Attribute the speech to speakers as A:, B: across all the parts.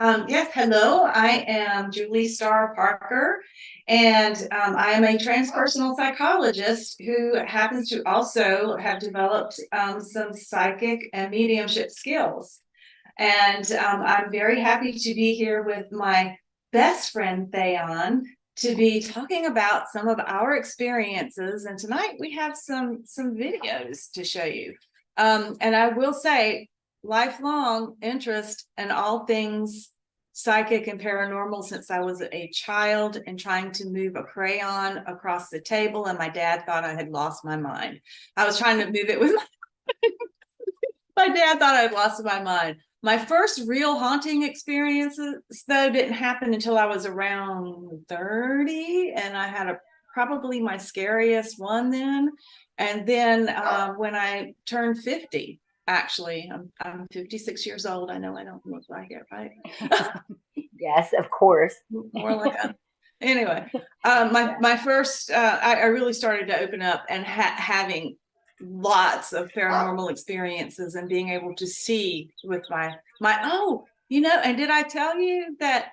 A: Yes, hello. I am Julie Starr Parker, and I am a transpersonal psychologist who happens to also have developed some psychic and mediumship skills. And I'm very happy to be here with my best friend, Theon, to be talking about some of our experiences. And tonight we have some videos to show you. And I will say, lifelong interest in all things psychic and paranormal since I was a child and trying to move a crayon across the table. And my dad thought I had lost my mind. I was trying to move it with my dad thought I'd lost my mind. My first real haunting experiences, though, didn't happen until I was around 30, and I had probably my scariest one then. And then when I turned 50, actually, I'm 56 years old. I know I don't look like it, right?
B: Yes, of course.
A: More like a anyway. My first I really started to open up and having lots of paranormal experiences and being able to see with my and did I tell you that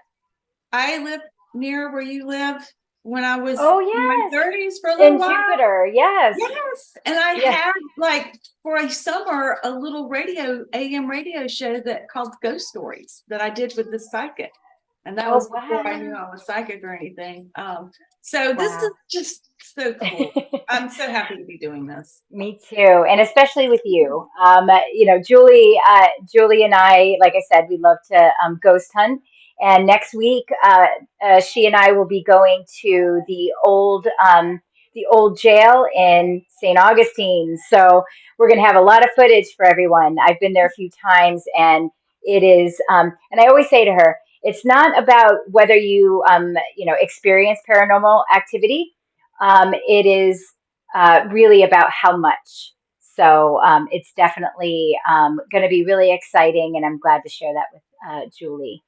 A: I lived near where you live when I was
B: Oh,
A: in my
B: yes.
A: 30s for a little
B: In
A: while?
B: Jupiter. Yes.
A: Yes. And I
B: Yes.
A: had like for a summer a little AM radio show that called Ghost Stories that I did with the psychic. And that
B: Oh,
A: was before I knew
B: wow.
A: I was psychic or anything. So this is
B: Wow.
A: just so cool. I'm so happy to be doing this.
B: Me too, and especially with you. Julie and I, like I said, we love to ghost hunt. And next week, she and I will be going to the old jail in St. Augustine. So we're going to have a lot of footage for everyone. I've been there a few times, and it is. And I always say to her, it's not about whether you experience paranormal activity. It is really about how much. So it's definitely going to be really exciting, and I'm glad to share that with Julie.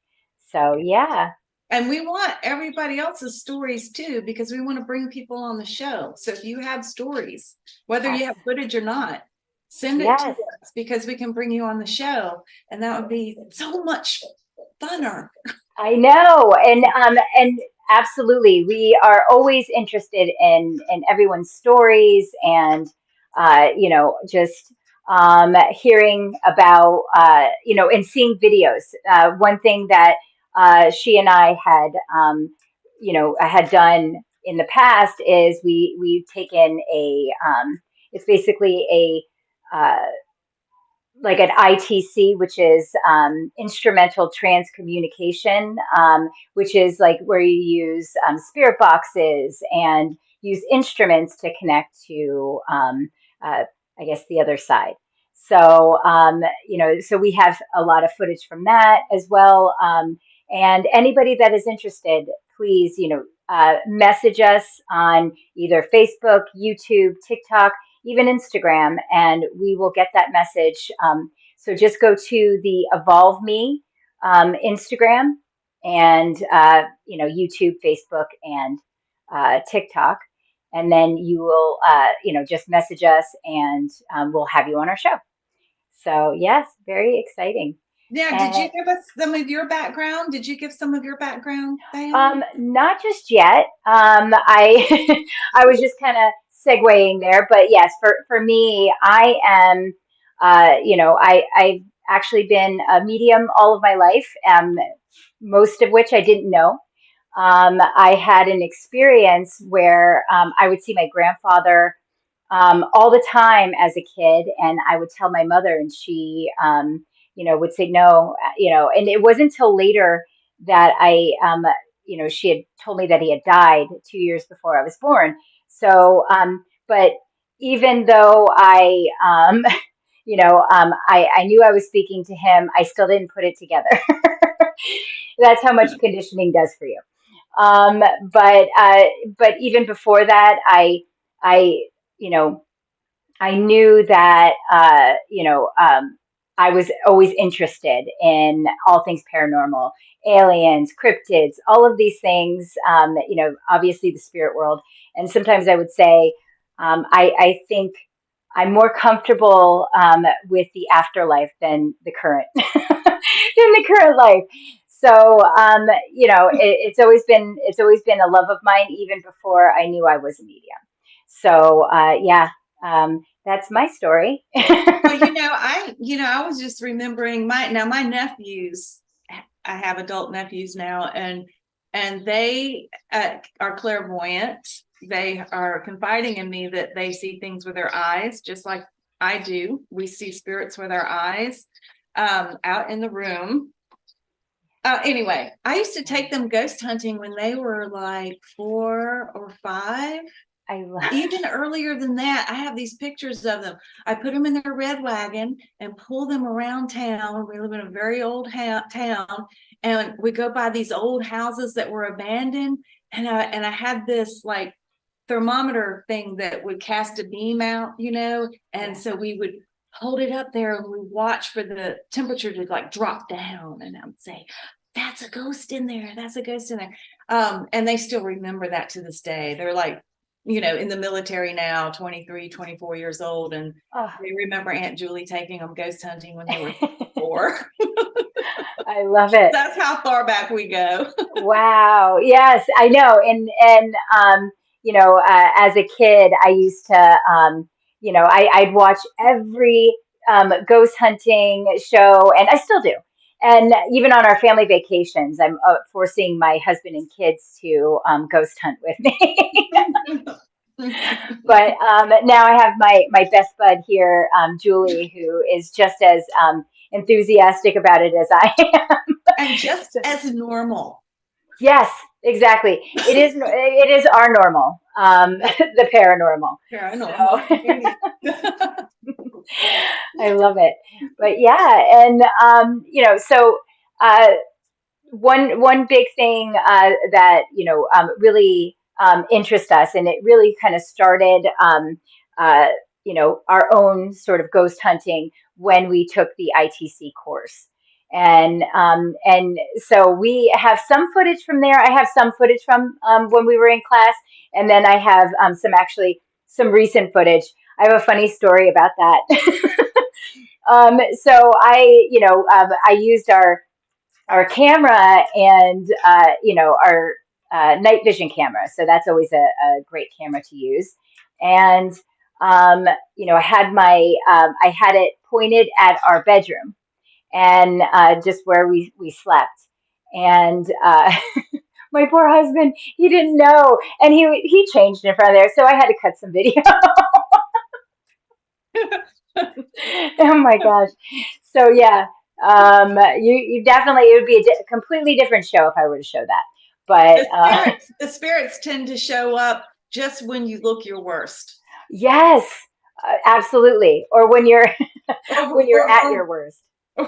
B: So yeah,
A: And we want everybody else's stories too, because we want to bring people on the show. So if you have stories, whether you
B: yes,
A: have footage or not, send it to
B: yes,
A: us because we can bring you on the show. And that would be so much funner.
B: I know, and absolutely, we are always interested in everyone's stories and just hearing about and seeing videos. One thing that she and I had I had done in the past is we've taken a it's basically a like an ITC, which is instrumental trans communication, which is like where you use spirit boxes and use instruments to connect to, uh, I guess, the other side. So, so we have a lot of footage from that as well. And anybody that is interested, please, message us on either Facebook, YouTube, TikTok, even Instagram, and we will get that message. So just go to the Evolve Me Instagram and YouTube, Facebook, and TikTok, and then you will just message us, and we'll have you on our show. So yes, very exciting.
A: Yeah, did you
B: And
A: give us some of your background? Did you give some of your background, Diane?
B: Not just yet. I I was just kind of segueing there, but yes, for me, I am, I've actually been a medium all of my life, most of which I didn't know. I had an experience where I would see my grandfather all the time as a kid, and I would tell my mother, and she, would say no, and it wasn't until later that she had told me that he had died 2 years before I was born. So, but even though I knew I was speaking to him, I still didn't put it together. That's how much conditioning does for you. Um, but uh, but even before that, I you know I knew that I was always interested in all things paranormal, aliens, cryptids, all of these things. Obviously the spirit world, and sometimes I would say I think I'm more comfortable with the afterlife than the current than the current life. So, it's always been a love of mine, even before I knew I was a medium. So, yeah, that's my story.
A: Well, I was just remembering my nephews. I have adult nephews now, and they are clairvoyant. They are confiding in me that they see things with their eyes, just like I do. We see spirits with our eyes, out in the room. Anyway, I used to take them ghost hunting when they were like 4 or 5.
B: I love.
A: Even earlier than that, I have these pictures of them. I put them in their red wagon and pull them around town. We live in a very old town, and we go by these old houses that were abandoned. And I had this like thermometer thing that would cast a beam out, and so we would hold it up there and we watch for the temperature to like drop down, and I would say, "That's a ghost in there. That's a ghost in there." And they still remember that to this day. They're like, in the military now, 23, 24 years old. And
B: Oh.
A: they remember Aunt Julie taking them ghost hunting when they were 4.
B: I love it.
A: That's how far back we go.
B: Wow. Yes, I know. As a kid, I used to, I'd watch every ghost hunting show, and I still do. And even on our family vacations, I'm forcing my husband and kids to ghost hunt with me. But now I have my best bud here, Julie, who is just as enthusiastic about it as I am.
A: And just as normal.
B: Yes, exactly. It is our normal, the paranormal.
A: Paranormal.
B: I love it. But yeah, and so uh, one big thing that really interests us, and it really kind of started our own sort of ghost hunting when we took the ITC course. And so we have some footage from there. I have some footage from when we were in class, and then I have some recent footage. I have a funny story about that. So I used our camera and our night vision camera. So that's always a great camera to use. And I had it pointed at our bedroom and just where we slept. And my poor husband, he didn't know, and he changed in front of there, so I had to cut some video. Oh my gosh. So yeah, you definitely, it would be a completely different show if I were to show that. But
A: the spirits tend to show up just when you look your worst.
B: Yes, absolutely. Or when you're when you're at your worst.
A: Or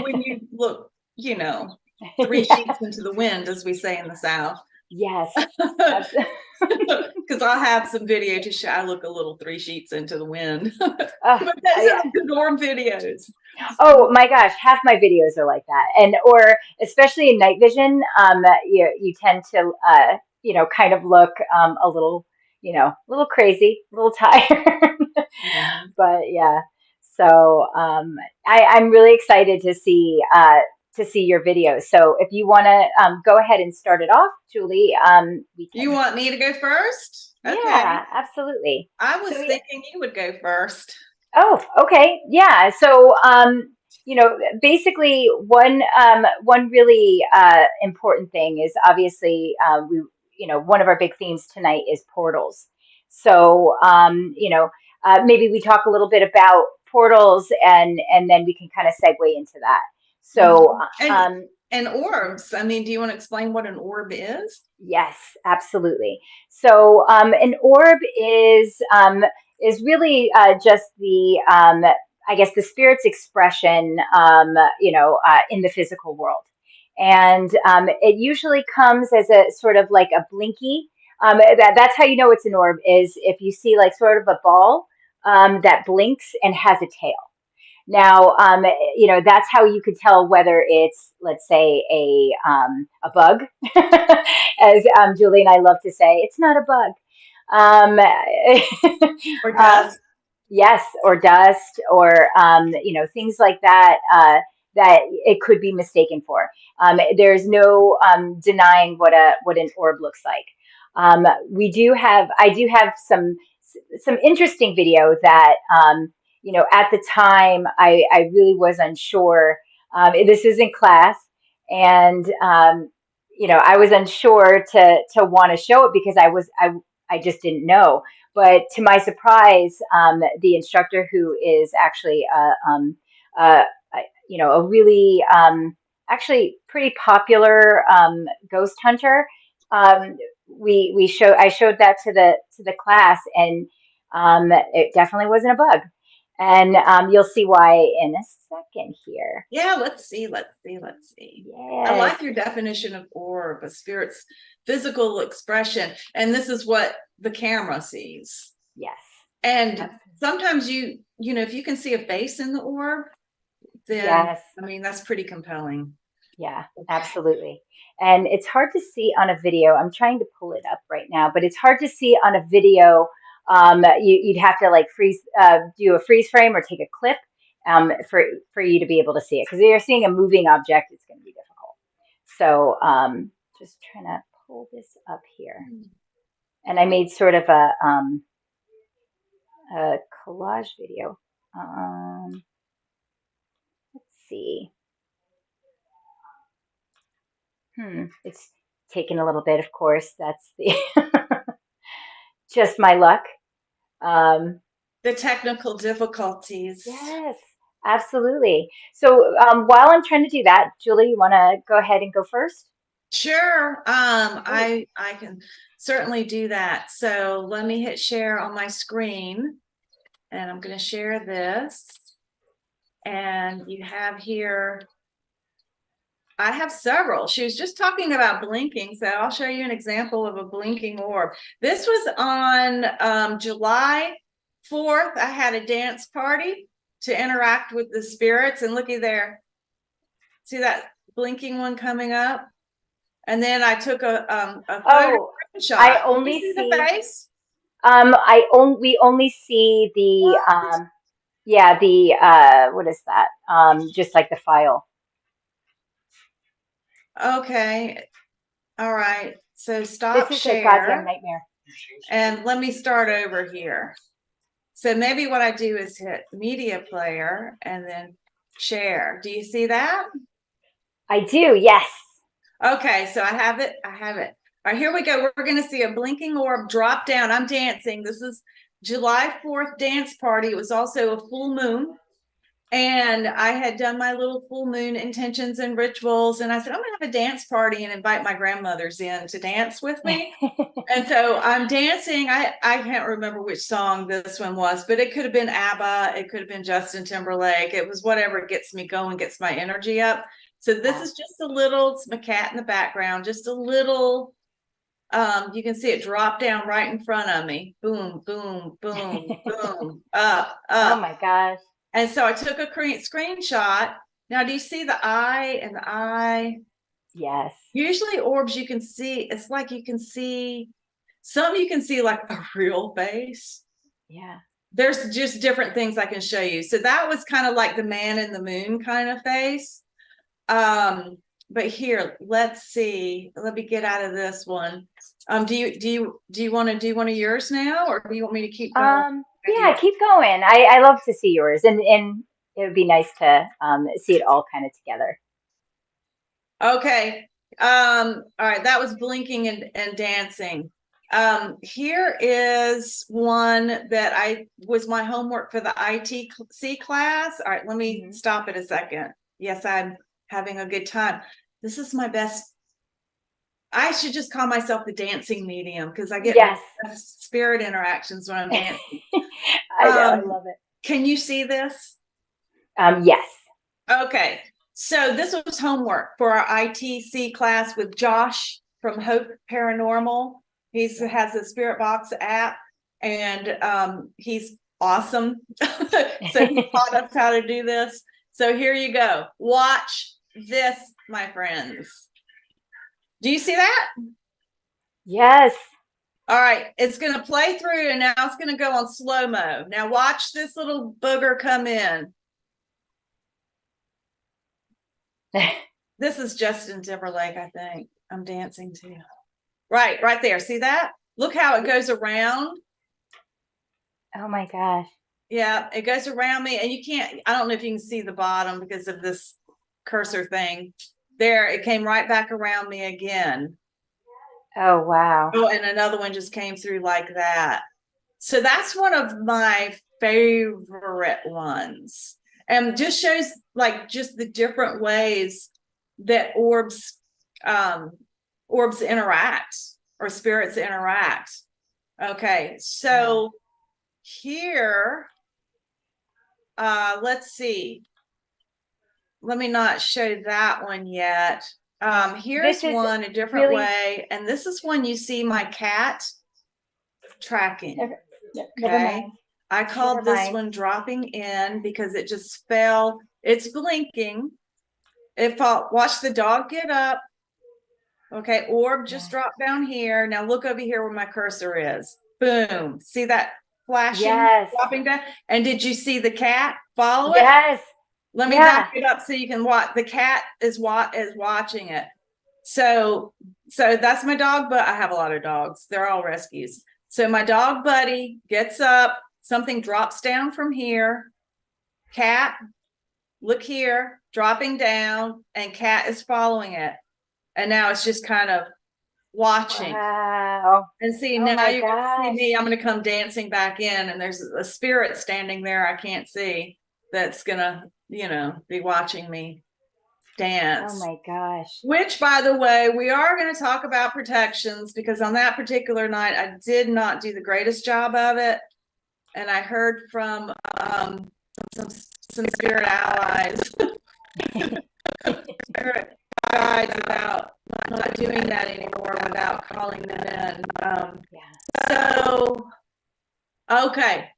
A: when you look, 3 sheets into the wind, as we say in the South.
B: Yes.
A: Because I'll have some video to show I look a little 3 sheets into the wind. But
B: Oh,
A: those
B: yeah.
A: are the norm videos.
B: Oh my gosh, half my videos are like that. And or especially in night vision, you tend to kind of look a little, a little crazy, a little tired. But yeah. So I'm really excited to see your videos. So if you want to go ahead and start it off, Julie, we can.
A: You want me to go first?
B: Yeah,
A: Okay.
B: absolutely.
A: I was
B: So,
A: thinking you would go first.
B: Oh, okay. Yeah. So, basically one really important thing is obviously one of our big themes tonight is portals. So, maybe we talk a little bit about portals and then we can kind of segue into that. So,
A: And orbs. I mean, do you want to explain what an orb is?
B: yes, absolutely. So, an orb is really just I guess, the spirit's expression, in the physical world, and it usually comes as a sort of like a blinky. That's how you know it's an orb is if you see like sort of a ball that blinks and has a tail. Now, that's how you could tell whether it's, let's say, a bug, as Julie and I love to say, it's not a bug. Um,
A: Or dust?
B: yes, or dust, or things like that. that it could be mistaken for. There's no denying what an orb looks like. I do have some interesting video that at the time I really was unsure. This is in class, and I was unsure to want to show it because I just didn't know. But to my surprise, the instructor, who is actually a, a really actually pretty popular ghost hunter, I showed that to the class, and it definitely wasn't a bug. And you'll see why in a second here.
A: Yeah, let's see, let's see, let's see. I
B: Yes,
A: like your definition of orb, a spirit's physical expression, and this is what the camera sees.
B: yes.
A: And sometimes if you can see a face in the orb, then
B: Yes.
A: I mean that's pretty compelling.
B: Yeah, absolutely. And it's hard to see on a video. I'm trying to pull it up right now, but it's hard to see on a video. You'd have to like do a freeze frame or take a clip for you to be able to see it. Because if you're seeing a moving object, it's going to be difficult. So just trying to pull this up here. And I made sort of a collage video. Let's see. It's taken a little bit, of course. That's the just my luck.
A: The technical difficulties.
B: Yes, absolutely. So while I'm trying to do that, Julie, you want to go ahead and go first?
A: Sure. I can certainly do that. So let me hit share on my screen, and I'm going to share this. And you have here, I have several. She was just talking about blinking, so I'll show you an example of a blinking orb. This was on July 4th. I had a dance party to interact with the spirits, and looky there. See that blinking one coming up? And then I took a photo shot.
B: I only
A: see
B: see
A: the face.
B: we only see the what is that? Just like the file.
A: Okay. All right. So stop
B: This is
A: share.
B: a goddamn nightmare.
A: And let me start over here. So maybe what I do is hit media player and then share. Do you see that?
B: I do, yes.
A: Okay, so I have it. I have it. All right, here we go. We're going to see a blinking orb drop down. I'm dancing. This is July 4th dance party. It was also a full moon. And I had done my little full moon intentions and rituals. And I said, I'm going to have a dance party and invite my grandmothers in to dance with me. And so I'm dancing. I can't remember which song this one was, but it could have been ABBA. It could have been Justin Timberlake. It was whatever gets me going, gets my energy up. So this is just a little, it's my cat in the background, just a little, you can see it drop down right in front of me. Boom, boom, boom, boom, up.
B: Oh my gosh.
A: And so I took a screenshot. Now, do you see the eye and the eye?
B: Yes.
A: Usually orbs you can see, it's like you can see, some you can see like a real face.
B: Yeah.
A: There's just different things I can show you. So that was kind of like the man in the moon kind of face. But here, let's see. Let me get out of this one. Do you want to do one of yours now, or do you want me to keep going?
B: Yeah, keep going. I love to see yours, and it would be nice to see it all kind of together.
A: Okay. All right, that was blinking and dancing. Here is one that was my homework for the ITC class. All right, let me stop it a second. Yes, I'm having a good time. This is my best. I should just call myself the dancing medium because I get spirit interactions when I'm dancing.
B: I know, I love it.
A: Can you see this?
B: Yes.
A: Okay. So this was homework for our ITC class with Josh from Hope Paranormal. He has a Spirit Box app, and he's awesome. So he taught us how to do this. So here you go. Watch this, my friends. Do you see that?
B: Yes.
A: All right. It's going to play through, and now it's going to go on slow-mo. Now watch this little booger come in. This is Justin Timberlake, I think. I'm dancing to. Right there. See that? Look how it goes around.
B: Oh my gosh.
A: Yeah, it goes around me, and I don't know if you can see the bottom because of this cursor thing. There, it came right back around me again.
B: Oh wow.
A: Oh, and another one just came through like that. So that's one of my favorite ones. And just shows like just the different ways that orbs interact or spirits interact. Okay, so here, let's see. Let me not show that one yet. Here's
B: This is
A: one a different
B: really-
A: way, and this is one you see my cat tracking.
B: Never
A: Okay.
B: mind.
A: I called
B: Never
A: this
B: mind.
A: one dropping in because it just fell. It's blinking. It fell. Watch the dog get up. Okay, orb just dropped down here. Now look over here where my cursor is. Boom. See that flashing?
B: Yes.
A: Dropping down. And did you see the cat follow it?
B: Yes.
A: Let me back it up so you can watch. The cat is watching it. So that's my dog, but I have a lot of dogs. They're all rescues. So my dog buddy gets up, something drops down from here. Cat, look here, dropping down, and cat is following it. And now it's just kind of watching.
B: Wow.
A: And see,
B: Oh
A: now
B: my
A: you're gonna see
B: gosh.
A: me. I'm gonna come dancing back in, and there's a spirit standing there I can't see that's gonna, be watching me dance.
B: Oh my gosh.
A: Which, by the way, we are going to talk about protections because on that particular night, I did not do the greatest job of it. And I heard from some spirit allies, spirit guides about not doing that anymore without calling them in. So, okay.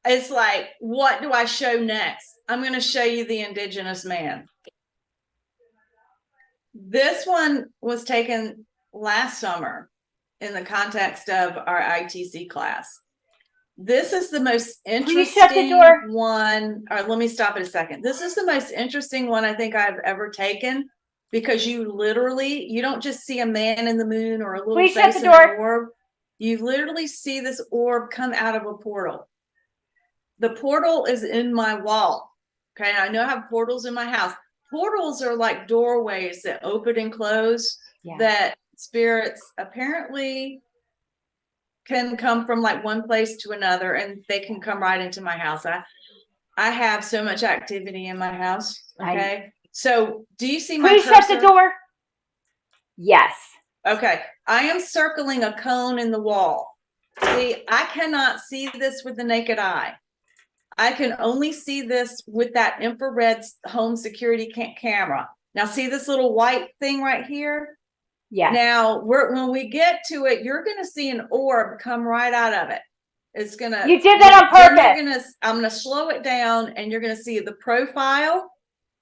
A: It's like, what do I show next? I'm going to show you the Indigenous Man. This one was taken last summer in the context of our ITC class. This is the most interesting one. Or let me stop it a second. This is the most interesting one I think I've ever taken because you don't just see a man in the moon or a little face in an orb. You literally see this orb come out of a portal. The portal is in my wall. Okay, I know I have portals in my house. Portals are like doorways that open and close that spirits apparently can come from like one place to another, and they can come right into my house. I have so much activity in my house. Okay, so do you see my cursor?
B: Please shut the door. Yes.
A: Okay, I am circling a cone in the wall. See, I cannot see this with the naked eye. I can only see this with that infrared home security camera. Now, see this little white thing right here?
B: Yeah.
A: Now, when we get to it, you're going to see an orb come right out of it. It's going to.
B: You did that on purpose.
A: I'm going to slow it down, and you're going to see the profile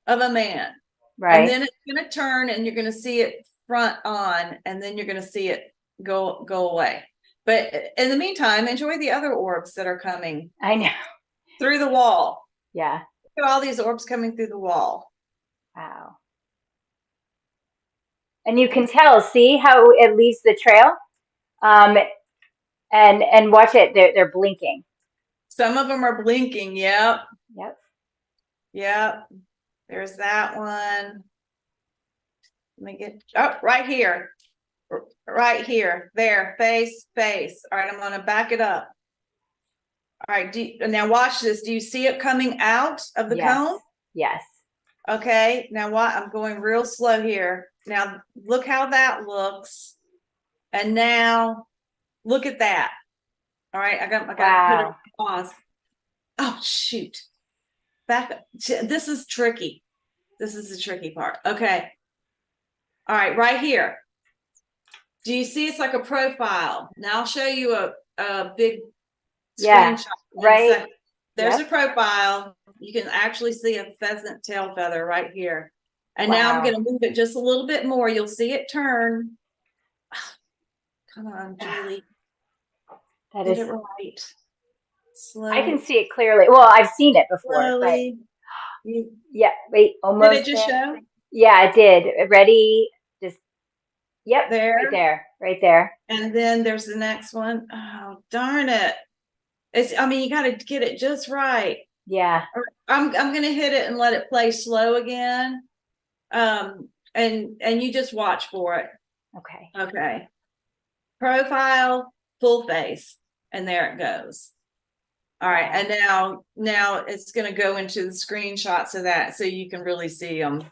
A: of a man.
B: Right.
A: And then it's going to turn, and you're going to see it front on, and then you're going to see it go away. But in the meantime, enjoy the other orbs that are coming.
B: I know.
A: Through the wall.
B: Yeah.
A: Look at all these orbs coming through the wall.
B: Wow. And you can tell, see how it leaves the trail? And watch it, they're blinking.
A: Some of them are blinking, yep.
B: Yep.
A: There's that one. Let me get, right here. Right here. There, face. All right, I'm gonna back it up. All right, now watch this. Do you see it coming out of the cone?
B: Yes.
A: Okay, now I'm going real slow here. Now look how that looks. And now look at that. All right, I got to put it on pause. Oh, shoot. Back up. This is tricky. This is the tricky part. Okay. All right here. Do you see it's like a profile? Now I'll show you a big screenshot.
B: Right.
A: There's a profile. You can actually see a pheasant tail feather right here. And now I'm going to move it just a little bit more. You'll see it turn. Come on, Julie.
B: That
A: Get
B: is
A: it right.
B: I can
A: Slow,
B: see it clearly. Well, I've seen it before, but
A: slowly. You,
B: yeah, wait,
A: did it
B: almost
A: just
B: there.
A: show
B: Yeah, it did. Ready? Just, yep, right
A: there?
B: there, right there.
A: And then there's the next one. Oh, darn it. I mean, you got to get it just right.
B: Yeah,
A: I'm going to hit it and let it play slow again. And you just watch for it.
B: okay.
A: Okay. Profile, full face. And there it goes. All right.
B: Wow.
A: And now it's going to go into the screenshots of that so you can really see them.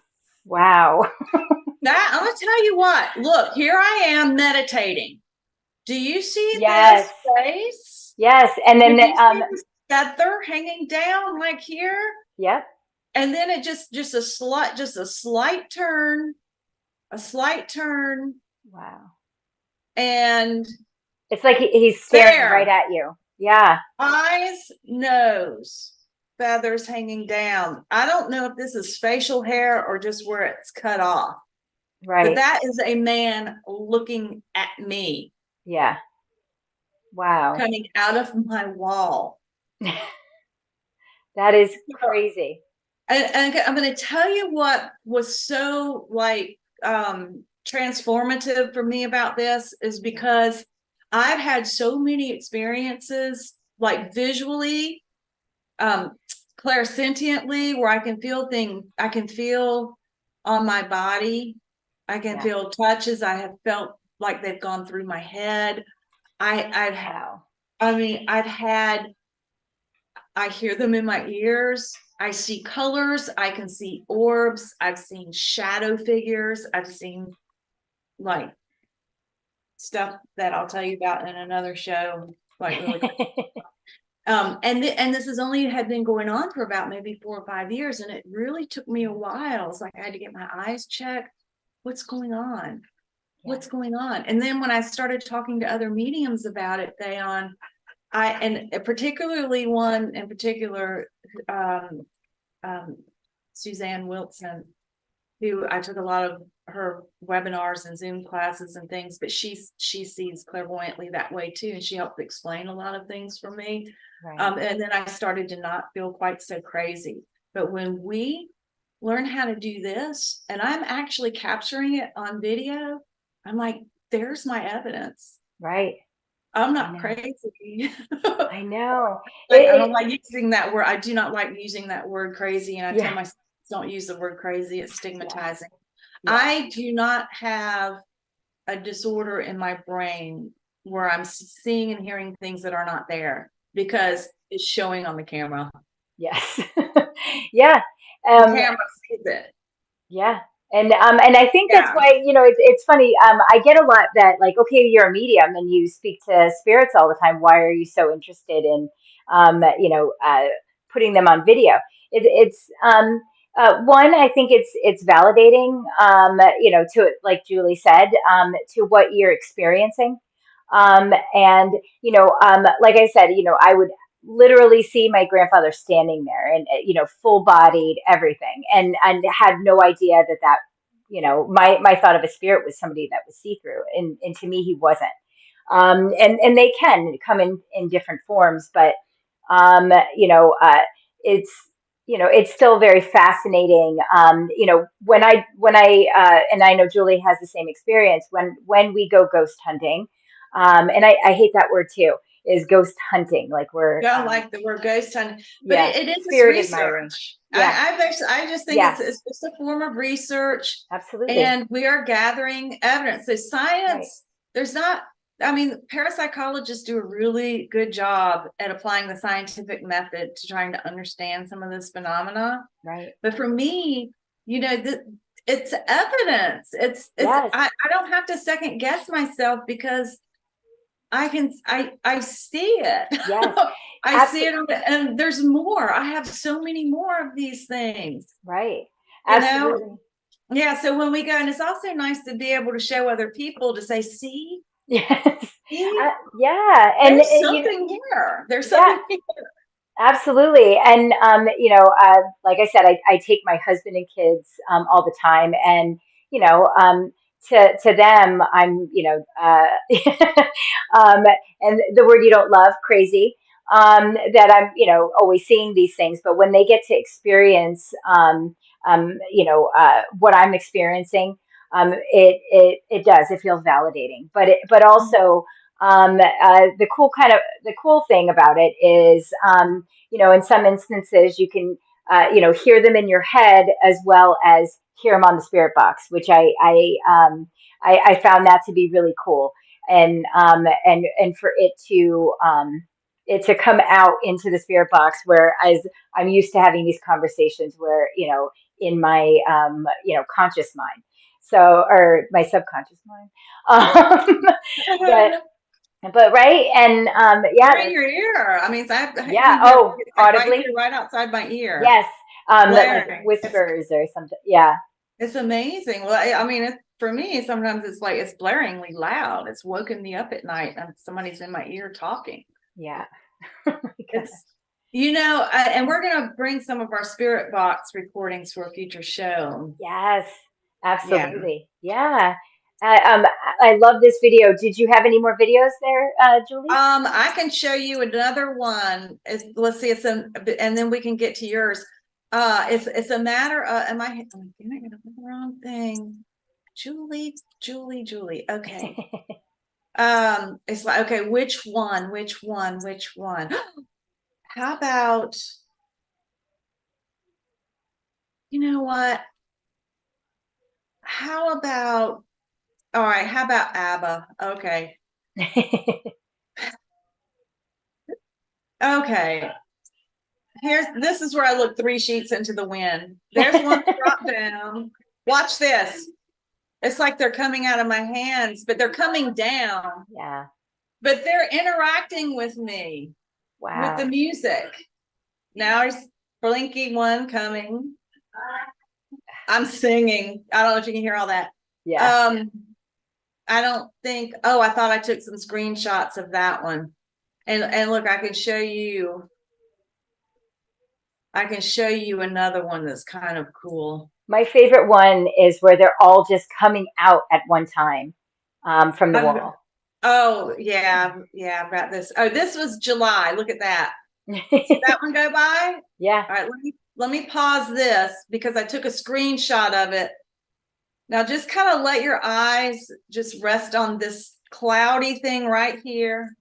B: Wow.
A: That I'm going to tell you what. Look, here I am meditating. Do you see this
B: Yes,
A: face?
B: yes. And
A: Do
B: then,
A: you see this feather hanging down like here?
B: yep.
A: And then it just a slight turn, a slight turn,
B: Wow.
A: and
B: It's like he's staring right
A: there,
B: at you. Yeah,
A: eyes, nose, feathers hanging down. I don't know if this is facial hair or just where it's cut off, but
B: right.
A: that is a man looking at me
B: Yeah. Wow.
A: coming out of my wall.
B: That is crazy.
A: And I'm going to tell you what was so like transformative for me about this is because I've had so many experiences like visually, um, clairsentiently, where I can feel on my body, I can
B: Yeah.
A: feel touches. I have felt like they've gone through my head. I've
B: Wow.
A: I mean, I hear them in my ears. I see colors. I can see orbs. I've seen shadow figures. I've seen like stuff that I'll tell you about in another show. Like really, and this has only had been going on for about maybe 4 or 5 years, and it really took me a while. It's like I had to get my eyes checked. What's going on?
B: Yeah.
A: What's going on? And then when I started talking to other mediums about it, and particularly one in particular, um, um, Suzanne Wilson, who I took a lot of her webinars and Zoom classes and things, but she sees clairvoyantly that way too, and she helped explain a lot of things for me.
B: Right.
A: And then I started to not feel quite so crazy. But when we learn how to do this, and I'm actually capturing it on video, I'm like, there's my evidence.
B: Right.
A: I'm
B: I
A: not
B: know.
A: crazy.
B: I know.
A: Like I don't like using that word. I do not like using that word crazy. And I tell
B: Yeah.
A: myself, don't use the word crazy. It's
B: Yeah.
A: stigmatizing.
B: Yeah.
A: I do not have a disorder in my brain where I'm seeing and hearing things that are not there because it's showing on the camera.
B: Yes. Yeah.
A: The
B: Um,
A: camera sees it.
B: yeah. And I think that's
A: Yeah.
B: why, it's funny. I get a lot that like, okay, you're a medium and you speak to spirits all the time. Why are you so interested in, putting them on video? One, I think it's validating, to like Julie said, to what you're experiencing. And like I said, I would literally see my grandfather standing there and full bodied everything and had no idea that my thought of a spirit was somebody that was see through and to me he wasn't. And they can come in different forms, but um you know uh it's it's still very fascinating. When I and I know Julie has the same experience when we go ghost hunting. And I hate that word too, is ghost hunting. Like we're,
A: Don't like the word ghost hunting, but
B: yeah,
A: it's
B: spirit admiring.
A: research.
B: Yeah,
A: I just think
B: yeah,
A: it's just a form of research,
B: absolutely.
A: and we are gathering evidence. So
B: Right,
A: science, there's not. I mean, parapsychologists do a really good job at applying the scientific method to trying to understand some of this phenomena.
B: right.
A: But for me, it's evidence.
B: Yes,
A: I don't have to second guess myself because I see it.
B: yes,
A: I see it, and there's more. I have so many more of these things,
B: right.
A: you know?
B: Absolutely.
A: Yeah. So when we go, and it's also nice to be able to show other people to say,
B: Yes.
A: see,
B: Yeah. And,
A: there's something here. There's
B: yeah,
A: something here.
B: absolutely. And, like I said, I take my husband and kids all the time. And, to them, I'm, and the word you don't love, crazy. that I'm, always seeing these things, but when they get to experience, what I'm experiencing, it does, it feels validating, but also, the cool thing about it is, in some instances you can, hear them in your head as well as hear them on the spirit box, which I found that to be really cool. And for it to come out into the spirit box, whereas I'm used to having these conversations where, in my, conscious mind. So, or my subconscious mind. Um, but, but right. And, yeah,
A: They're in your ear. I mean, I
B: yeah.
A: can hear
B: Oh,
A: it's like right
B: audibly.
A: here, right outside my ear,
B: Yes. Like
A: blaring.
B: whispers or something. Yeah.
A: It's amazing. Well, I mean, for me, sometimes it's like it's blaringly loud. It's woken me up at night and somebody's in my ear talking.
B: Yeah. Oh my God.
A: It's, and we're going to bring some of our spirit box recordings for a future show.
B: Yes,
A: Yeah.
B: absolutely. Yeah. I love this video. Did you have any more videos there, Julie?
A: I can show you another one. Let's see, and then we can get to yours. It's a matter of, am I gonna put the wrong thing? Julie. Okay. It's like, okay, which one? How about, you know what? How about, all right, how about ABBA? Okay. Okay. This is where I look 3 sheets into the wind. There's one drop down. Watch this. It's like they're coming out of my hands, but they're coming down.
B: Yeah.
A: But they're interacting with me, with the
B: Wow.
A: music. Now there's blinky one coming. I'm singing. I don't know if you can hear all that.
B: Yeah.
A: I don't think, oh, I thought I took some screenshots of that one. And look, I can show you another one that's kind of cool.
B: My favorite one is where they're all just coming out at one time, from the wall.
A: Oh, yeah, about this. Oh, this was July. Look at that. See that one go by?
B: Yeah.
A: All right, let me pause this because I took a screenshot of it. Now just kind of let your eyes just rest on this cloudy thing right here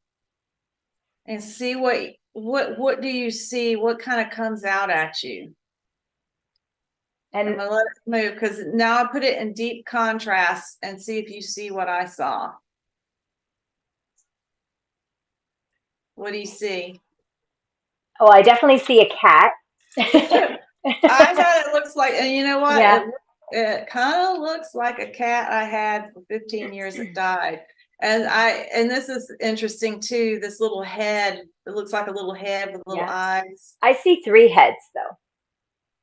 A: and see what do you see? What kind of comes out at you? I'm
B: And
A: gonna let it move because now I put it in deep contrast and see if you see what I saw. What do you see?
B: oh, I definitely see a cat.
A: I thought it looks like, and you know what?
B: Yeah.
A: It kind of looks like a cat I had for 15 years that died. And this is interesting too. This little head, it looks like a little head with little
B: Yeah.
A: eyes.
B: I see 3 heads though.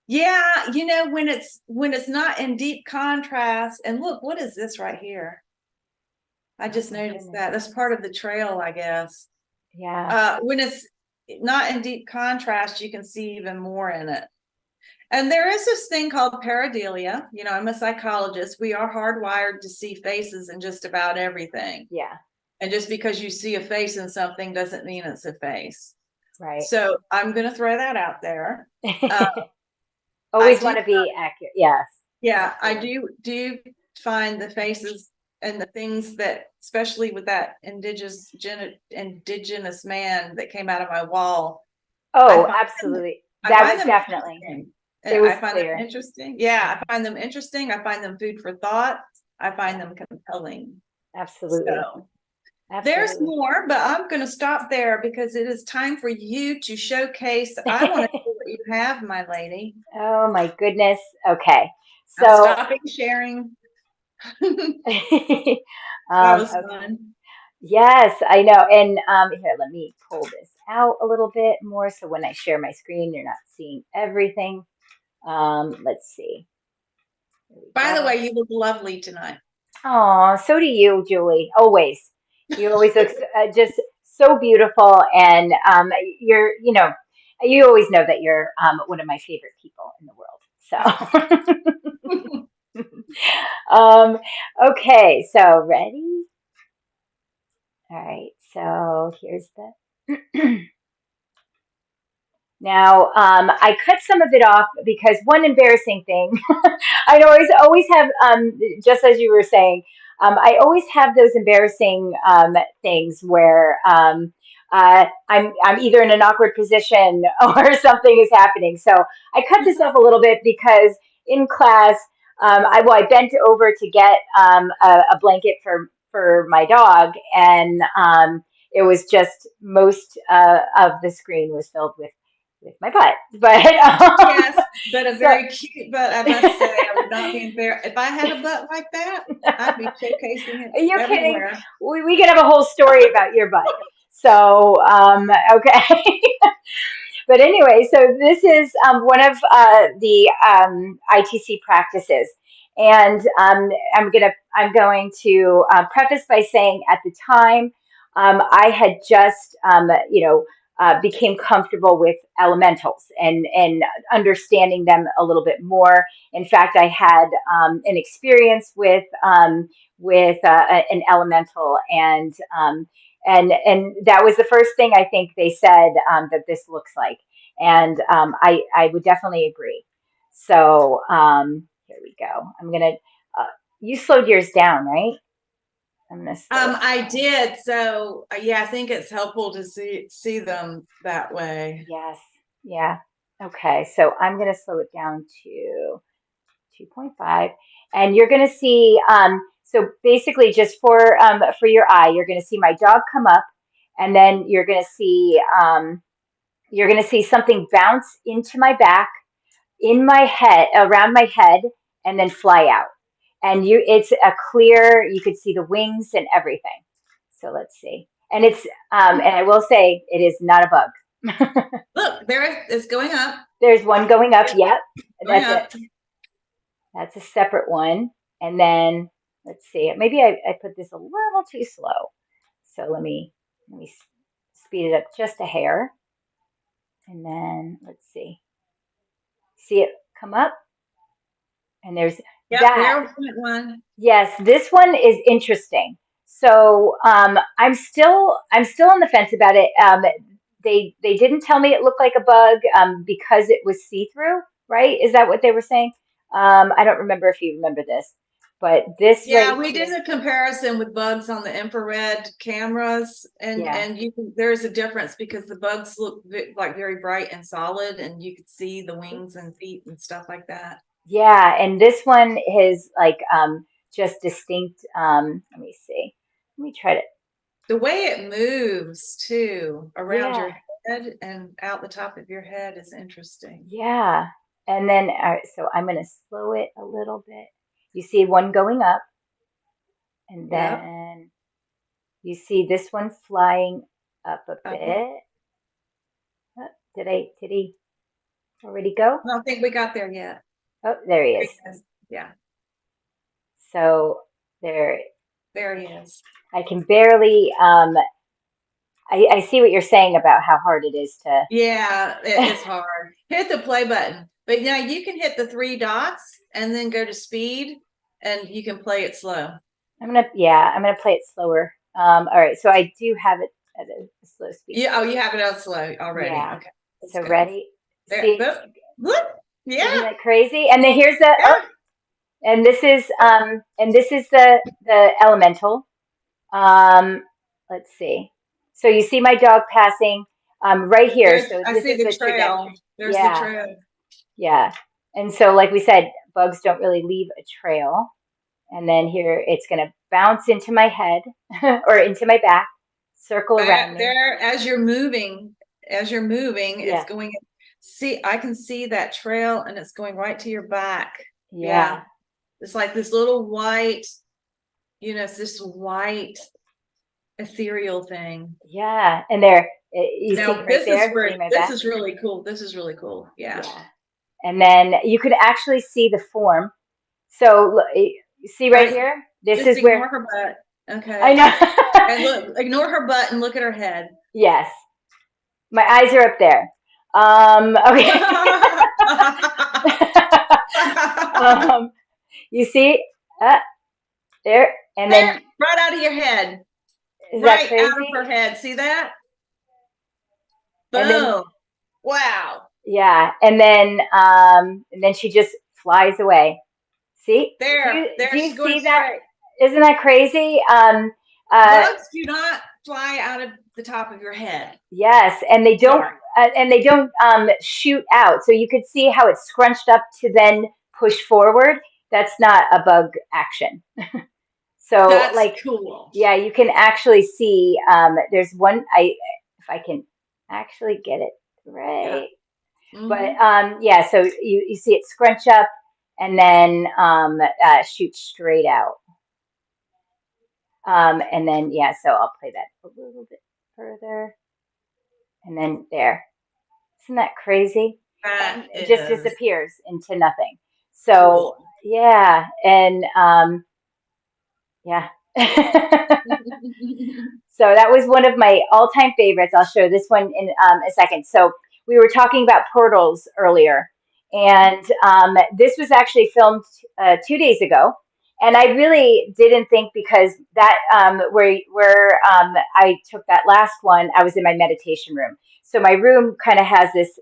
A: Yeah, when it's not in deep contrast. And look, what is this right here? I
B: Oh
A: just
B: my
A: noticed
B: goodness.
A: that. That's part of the trail, I guess.
B: Yeah.
A: When it's not in deep contrast, you can see even more in it. And there is this thing called pareidolia. I'm a psychologist. We are hardwired to see faces in just about everything.
B: Yeah.
A: And just because you see a face in something doesn't mean it's a face.
B: Right.
A: So I'm going to throw that out there. I
B: Always want
A: do,
B: to be accurate. Yes.
A: yeah, I
B: Absolutely.
A: do find the faces and the things that, especially with that indigenous man that came out of my wall, I
B: Oh,
A: find them,
B: absolutely. That was definitely.
A: interesting.
B: It was
A: I find them
B: clear.
A: interesting. Yeah, I find them interesting. I find them food for thought. I find
B: Yeah.
A: them compelling.
B: Absolutely.
A: So there's
B: Absolutely.
A: more, but I'm going to stop there because it is time for you to showcase. I want to see what you have, my lady.
B: Oh my goodness. Okay.
A: I'm
B: So,
A: stopping sharing. That was
B: okay.
A: fun.
B: Yes, I know. And here, let me pull this out a little bit more so when I share my screen, you're not seeing everything. Let's see. Here we
A: By the
B: go.
A: way, you look lovely tonight.
B: Oh, so do you, Julie. Always. You always look just so beautiful. And you're, you always know that you're one of my favorite people in the
A: Oh.
B: world. So, okay. So, ready? All right. So, here's the. Now, I cut some of it off because one embarrassing thing, I'd always have, just as you were saying, I always have those embarrassing things where I'm either in an awkward position or something is happening. So I cut this off a little bit because in class, I bent over to get a blanket for my dog, and it was just most of the screen was filled with my butt. But
A: Yes, but a
B: so
A: very cute butt, I must say. I would not be embarrassed. If I had a butt like that, I'd be showcasing it
B: are you kidding?
A: everywhere.
B: We could have a whole story about your butt. So okay. But anyway, so this is one of the ITC practices, and I'm going to preface by saying at the time I had just became comfortable with elementals and understanding them a little bit more. In fact, I had an experience with an elemental, and that was the first thing I think they said that this looks like, and I would definitely agree. So here we go. You slowed yours down, right? I'm gonna slow it
A: I
B: down.
A: did. So yeah, I think it's helpful to see them that way.
B: Yes, yeah. Okay, so I'm gonna slow it down to 2.5, and you're gonna see. So basically, just for your eye, you're gonna see my dog come up, and then you're gonna see something bounce into my back, in my head, around my head, and then fly out. And it's a clear. You could see the wings and everything. So let's see. And and I will say it is not a bug.
A: Look, it's going up,
B: There's one going up. Yep,
A: going
B: that's it.
A: up.
B: That's a separate one. And then let's see. Maybe I put this a little too slow. So let me speed it up just a hair. And then let's see. See it come up? And there's
A: Yep,
B: that.
A: there went one.
B: Yes, this one is interesting. So I'm still on the fence about it. They didn't tell me it looked like a bug because it was see through, right? Is that what they were saying? I don't remember if you remember this, but this
A: Yeah,
B: right
A: we did
B: here,
A: a comparison with bugs on the infrared cameras,
B: yeah,
A: and there's a difference because the bugs look like very bright and solid, and you could see the wings and feet and stuff like that.
B: yeah, and this one is like just distinct. Let me see. Let me try to.
A: The way it moves too around
B: Yeah,
A: your head and out the top of your head is interesting.
B: yeah. And then, all right, so I'm going to slow it a little bit. You see one going up, and
A: Yep.
B: then you see this one flying up a
A: I
B: bit. Oh, did he already go?
A: don't think we got there yet.
B: Oh, there he
A: There
B: is.
A: he is. Yeah,
B: So there,
A: there he is.
B: I can barely, I see what you're saying about how hard it is to,
A: Yeah, it's hard. Hit the play button. But yeah, you can hit the three dots and then go to speed and you can play it slow.
B: I'm gonna play it slower. All right, so I do have it at a slow speed.
A: Yeah, oh, you have it on slow already.
B: Yeah.
A: Okay, that's
B: So
A: good.
B: ready?
A: There,
B: See,
A: boop. Look,
B: isn't
A: yeah,
B: that crazy? And then here's the, oh,
A: yeah.
B: and this is the elemental. Um, let's see. So you see my dog passing right here. So
A: I
B: this
A: see
B: is
A: the
B: the
A: trail.
B: trajectory.
A: There's the
B: Yeah,
A: trail.
B: yeah. And so, like we said, bugs don't really leave a trail. And then here it's going to bounce into my head or into my back, circle around
A: Back
B: me.
A: there, as you're moving, it's
B: Yeah,
A: going. See, I can see that trail, and it's going right to your back. Yeah,
B: yeah,
A: it's like this little white. It's this white ethereal thing.
B: yeah. And there, you see
A: Now,
B: right there, see my
A: this
B: back?
A: is really cool. This is really cool. Yeah.
B: Yeah. And then you could actually see the form. So you see
A: All
B: right
A: right.
B: here? This
A: Just
B: is where
A: ignore her butt.
B: I
A: Okay.
B: know.
A: And look, ignore her butt and look at her head.
B: Yes, my eyes are up there. Okay. um, you see, there, and
A: There,
B: then
A: right out of your head.
B: is that
A: Right out of her
B: crazy?
A: head. See that?
B: And then
A: Boom. Wow.
B: Yeah, and then she just flies away. See? Do
A: There
B: you
A: she's going
B: see that?
A: straight.
B: Isn't that crazy? Uh,
A: Bugs do not fly out of the top of your head.
B: yes,
A: Sorry.
B: and they don't shoot out. So you could see how it's scrunched up to then push forward. That's not a bug action. So
A: That's
B: like,
A: cool.
B: yeah, you can actually see. There's one. I if I can actually get it
A: Yeah.
B: right. But
A: Hmm.
B: yeah, so you see it scrunch up and then shoot straight out. And then yeah, so I'll play that a little bit further, and then there. Isn't that crazy?
A: That
B: And it just
A: is
B: disappears into nothing. So
A: cool.
B: yeah, and yeah. So that was one of my all-time favorites. I'll show this one in a second. So we were talking about portals earlier, and this was actually filmed 2 days ago. And I really didn't think because that where I took that last one, I was in my meditation room. So my room kind of has this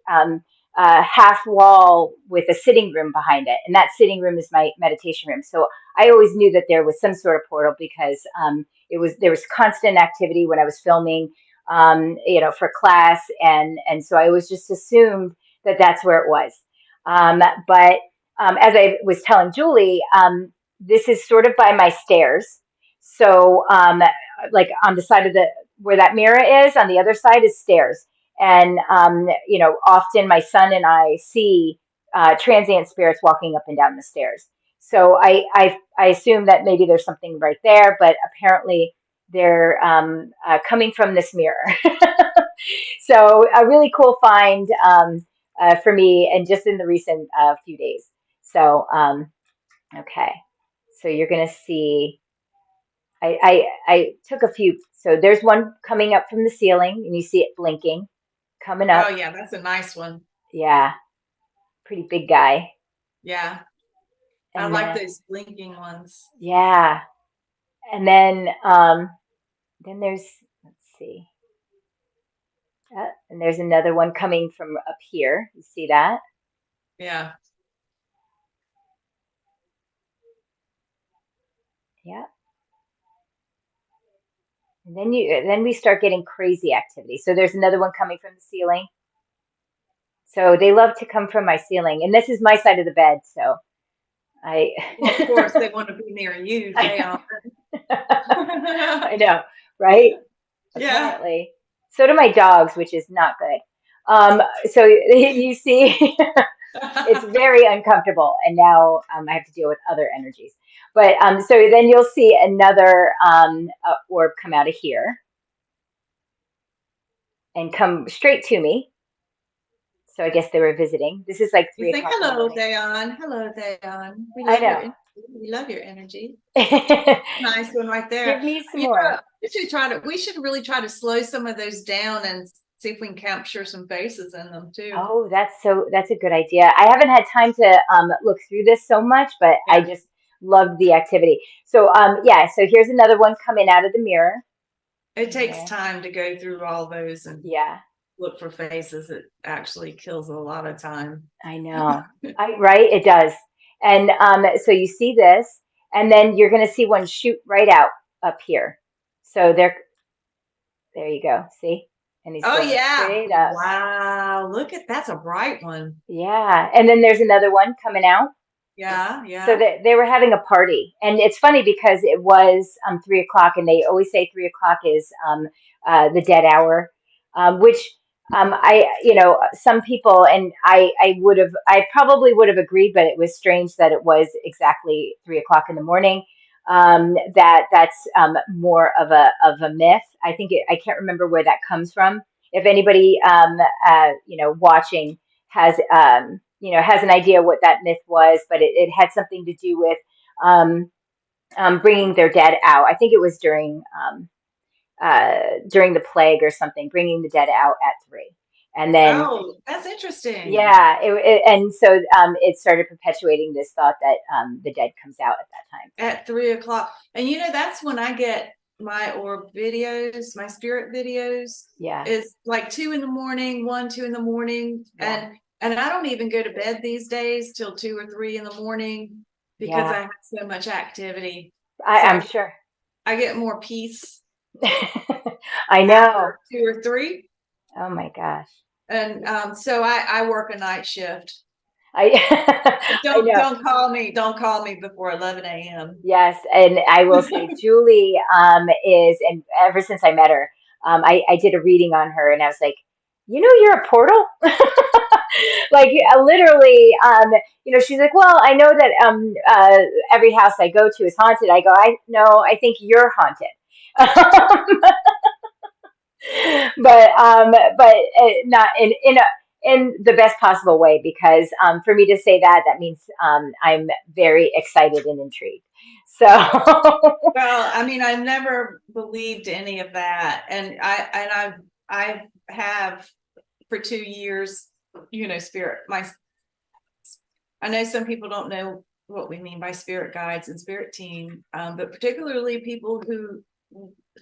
B: half wall with a sitting room behind it, and that sitting room is my meditation room. So I always knew that there was some sort of portal because there was constant activity when I was filming, for class, and so I always just assumed that that's where it was. But as I was telling Julie, this is sort of by my stairs. So like on the side of the where that mirror is, on the other side is stairs, and often my son and I see transient spirits walking up and down the stairs. So I assume that maybe there's something right there, but apparently they're coming from this mirror. So a really cool find for me, and just in the recent few days. So okay, so you're gonna see. I took a few. So there's one coming up from the ceiling, and you see it blinking, coming
A: Oh
B: up.
A: yeah, that's a nice one.
B: Yeah, pretty big guy.
A: Yeah. I
B: And
A: like
B: then
A: those blinking ones.
B: yeah, and then there's let's see. And there's another one coming from up here. You see that?
A: Yeah.
B: Yeah. And then we start getting crazy activity. So there's another one coming from the ceiling. So they love to come from my ceiling, and this is my side of the bed. So I,
A: Well, of course, they want to be near you. They are.
B: I know, right?
A: Yeah.
B: Apparently. So do my dogs, which is not good. So you see, it's very uncomfortable, and now I have to deal with other energies. But so then you'll see another orb come out of here and come straight to me. So I guess they were visiting. This is like
A: You
B: three
A: say,
B: o'clock in the
A: hello,
B: morning.
A: Dayon. Hello, Dayon.
B: I know.
A: We love your energy. Nice one right
B: Give
A: there.
B: me some more.
A: We should really try to slow some of those down and see if we can capture some faces in them too.
B: Oh, that's a good idea. I haven't had time to look through this so much, but I
A: Yeah.
B: just loved the activity. So yeah, so here's another one coming out of the mirror.
A: It takes
B: There.
A: time to go through all those and
B: Yeah,
A: look for faces. It actually kills a lot of time.
B: I know. Right, it does. And so you see this, and then you're going to see one shoot right out up here. So there you go. See? And he's
A: Oh
B: going
A: yeah.
B: straight up.
A: Wow. Look at that's a bright one.
B: Yeah. And then there's another one coming out.
A: Yeah,
B: So
A: yeah.
B: they were having a party, and it's funny because it was 3 o'clock, and they always say 3 o'clock is the dead hour, which some people, and I probably would have agreed, but it was strange that it was exactly 3 o'clock in the morning. That's more of a myth. I think I can't remember where that comes from. If anybody watching has an idea what that myth was, but it had something to do with um, bringing their dead out. I think it was during the plague or something, bringing the dead out at 3, and then
A: Oh, that's interesting.
B: yeah, and so it started perpetuating this thought that the dead comes out at that time.
A: At 3 o'clock. And that's when I get my orb videos, my spirit videos.
B: Yeah,
A: It's like 2 in the morning, 1, 2 in the morning.
B: yeah,
A: And And I don't even go to bed these days till 2 or 3 in the morning because
B: Yeah,
A: I have so much activity. So
B: I'm sure.
A: I get more peace
B: I know.
A: after 2 or 3.
B: Oh my gosh.
A: And so I work a night shift.
B: I
A: But
B: I know.
A: don't call me before 11 a.m.
B: Yes, and I will say Julie is, and ever since I met her, I did a reading on her, and I was like, you know, you're a portal. Like literally, she's like, well, I know that every house I go to is haunted. I go, I no, I think you're haunted. But not in the best possible way, because for me to say that, that means I'm very excited and intrigued. So
A: Well, I mean, I never believed any of that, and I have for 2 years, spirit. I know some people don't know what we mean by spirit guides and spirit team, but particularly people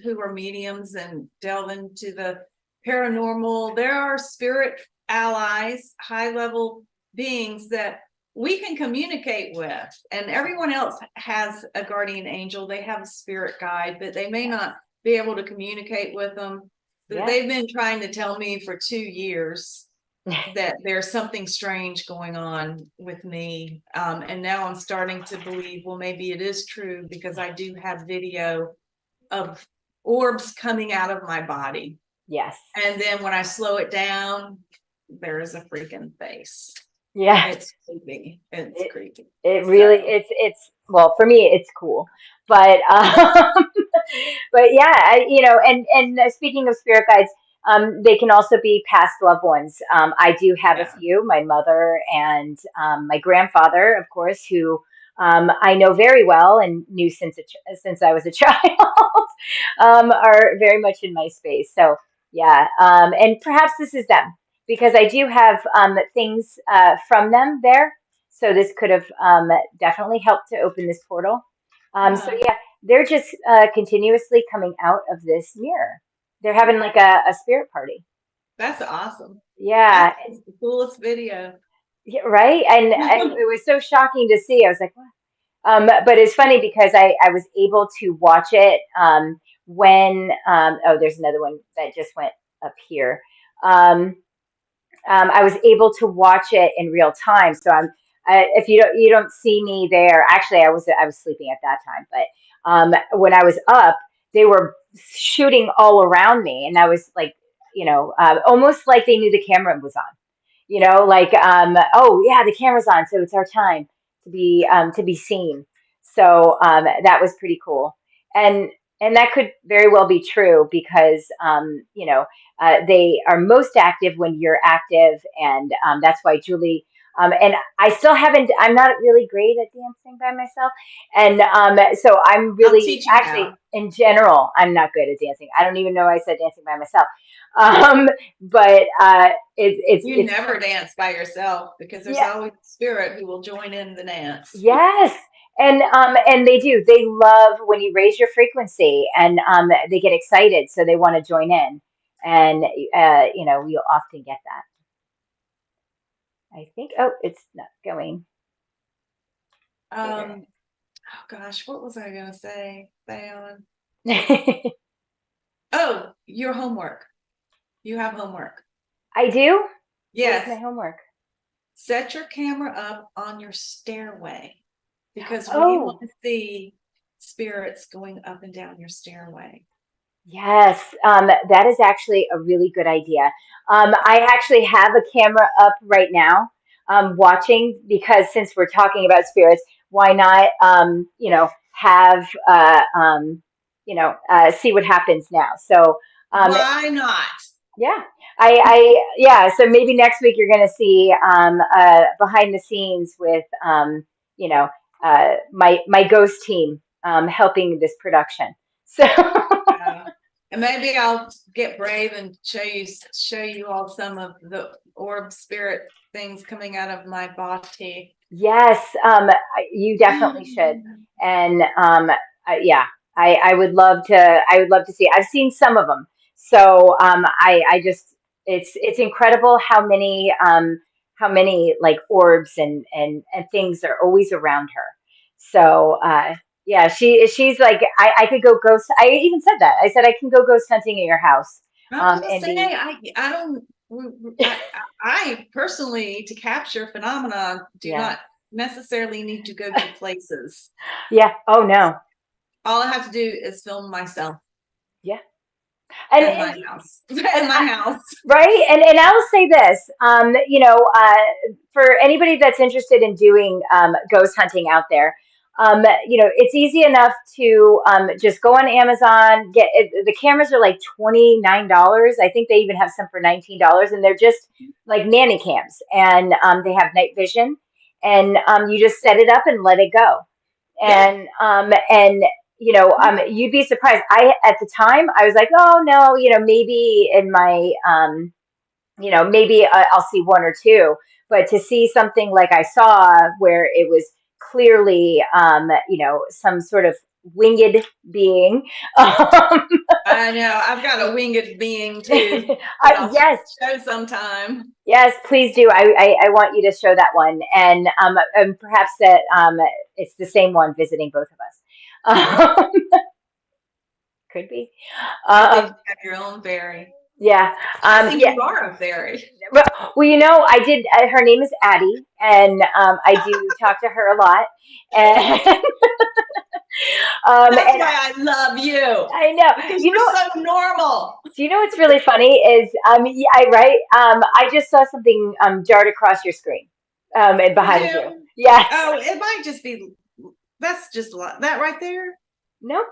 A: who are mediums and delve into the paranormal. There are spirit allies, high level beings that we can communicate with, and everyone else has a guardian angel. They have a spirit guide, but they may
B: yeah,
A: not be able to communicate with them.
B: yeah,
A: They've been trying to tell me for 2 years that there's something strange going on with me. And now I'm starting to believe, well, maybe it is true, because I do have video of orbs coming out of my body.
B: yes,
A: And then when I slow it down, there is a freaking face.
B: yeah.
A: It's creepy. It's
B: It
A: creepy.
B: it
A: So
B: really it's well, for me it's cool, but but yeah, speaking of spirit guides, they can also be past loved ones. I do have a
A: yeah.
B: few, my mother and my grandfather, of course, who I know very well and knew since I was a child, are very much in my space. So yeah, and perhaps this is them, because I do have things from them there. So this could have definitely helped to open this portal. So
A: Uh,
B: yeah, they're just continuously coming out of this mirror. They're having like a spirit party.
A: that's awesome. That's
B: Yeah,
A: the coolest video.
B: yeah, right. And it was so shocking to see. I was like, what? But it's funny because I was able to watch it when oh, there's another one that just went up here. Um, I was able to watch it in real time. So if you don't see me there, actually I was sleeping at that time, but when I was up, they were shooting all around me, and I was like, almost like they knew the camera was on. Like oh yeah, the camera's on, so it's our time to be seen. So that was pretty cool, and and that could very well be true, because they are most active when you're active, and that's why Julie. And I still haven't. I'm not really great at dancing by myself, and so I'm
A: I'll
B: really
A: teach you
B: actually,
A: how.
B: in general, I'm not good at dancing. I don't even know I said dancing by myself. But
A: You
B: it's
A: never dance by yourself, because there's
B: yeah,
A: always a spirit who will join in the dance.
B: yes. And they do. They love when you raise your frequency, and they get excited, so they want to join in. And we'll often get that. I think. Oh, it's not going there.
A: Oh gosh, what was I gonna say? Bayon. Oh, your homework. You have homework.
B: I do. What is my
A: Yes.
B: homework?
A: Set your camera up on your stairway, because we want
B: Oh,
A: to see spirits going up and down your stairway.
B: yes. That is actually a really good idea. I actually have a camera up right now, watching, because since we're talking about spirits, why not, have, see what happens now. So, um,
A: Why not?
B: yeah, yeah. So maybe next week you're going to see behind the scenes with, my ghost team helping this production. So.
A: And maybe I'll get brave and show you all some of the orb spirit things coming out of my body.
B: Yes, you definitely should. And yeah, I would love to. I would love to see. I've seen some of them, so I just it's incredible how many like orbs and things are always around her. So yeah, she's like I could go ghost. I even said that. I said I can go ghost hunting at your house.
A: I was gonna
B: And
A: say,
B: be
A: I don't, I personally, to capture phenomena, do
B: yeah,
A: not necessarily need to go to places.
B: yeah. Oh no,
A: All I have to do is film myself
B: yeah. And
A: in my house, in
B: and
A: my house.
B: right. And I will say this, for anybody that's interested in doing ghost hunting out there, it's easy enough to just go on Amazon. Get it, the cameras are like $29. I think they even have some for $19, and they're just like nanny cams, and they have night vision, and you just set it up and let it go,
A: Yeah.
B: and you'd be surprised. I At the time I was like, oh no, maybe in my maybe I'll see one or two, but to see something like I saw where it was clearly some sort of winged being.
A: I know. I've got a winged being too that I'll
B: Yes,
A: show sometime.
B: yes, please do. I want you to show that one, and perhaps that it's the same one visiting both of us. Could be.
A: I think
B: Um,
A: you have your own fairy.
B: yeah.
A: I think
B: Yeah.
A: you are a fairy.
B: Well, I did. Her name is Addie, and I do talk to her a lot. And
A: That's
B: and
A: why I love you,
B: I know.
A: because
B: You
A: you're
B: know,
A: so normal.
B: do you know what's really funny is yeah, right. I just saw something dart across your screen, and
A: Did
B: behind you.
A: you?
B: Yes.
A: Oh, it might just be, that's just that right there.
B: No.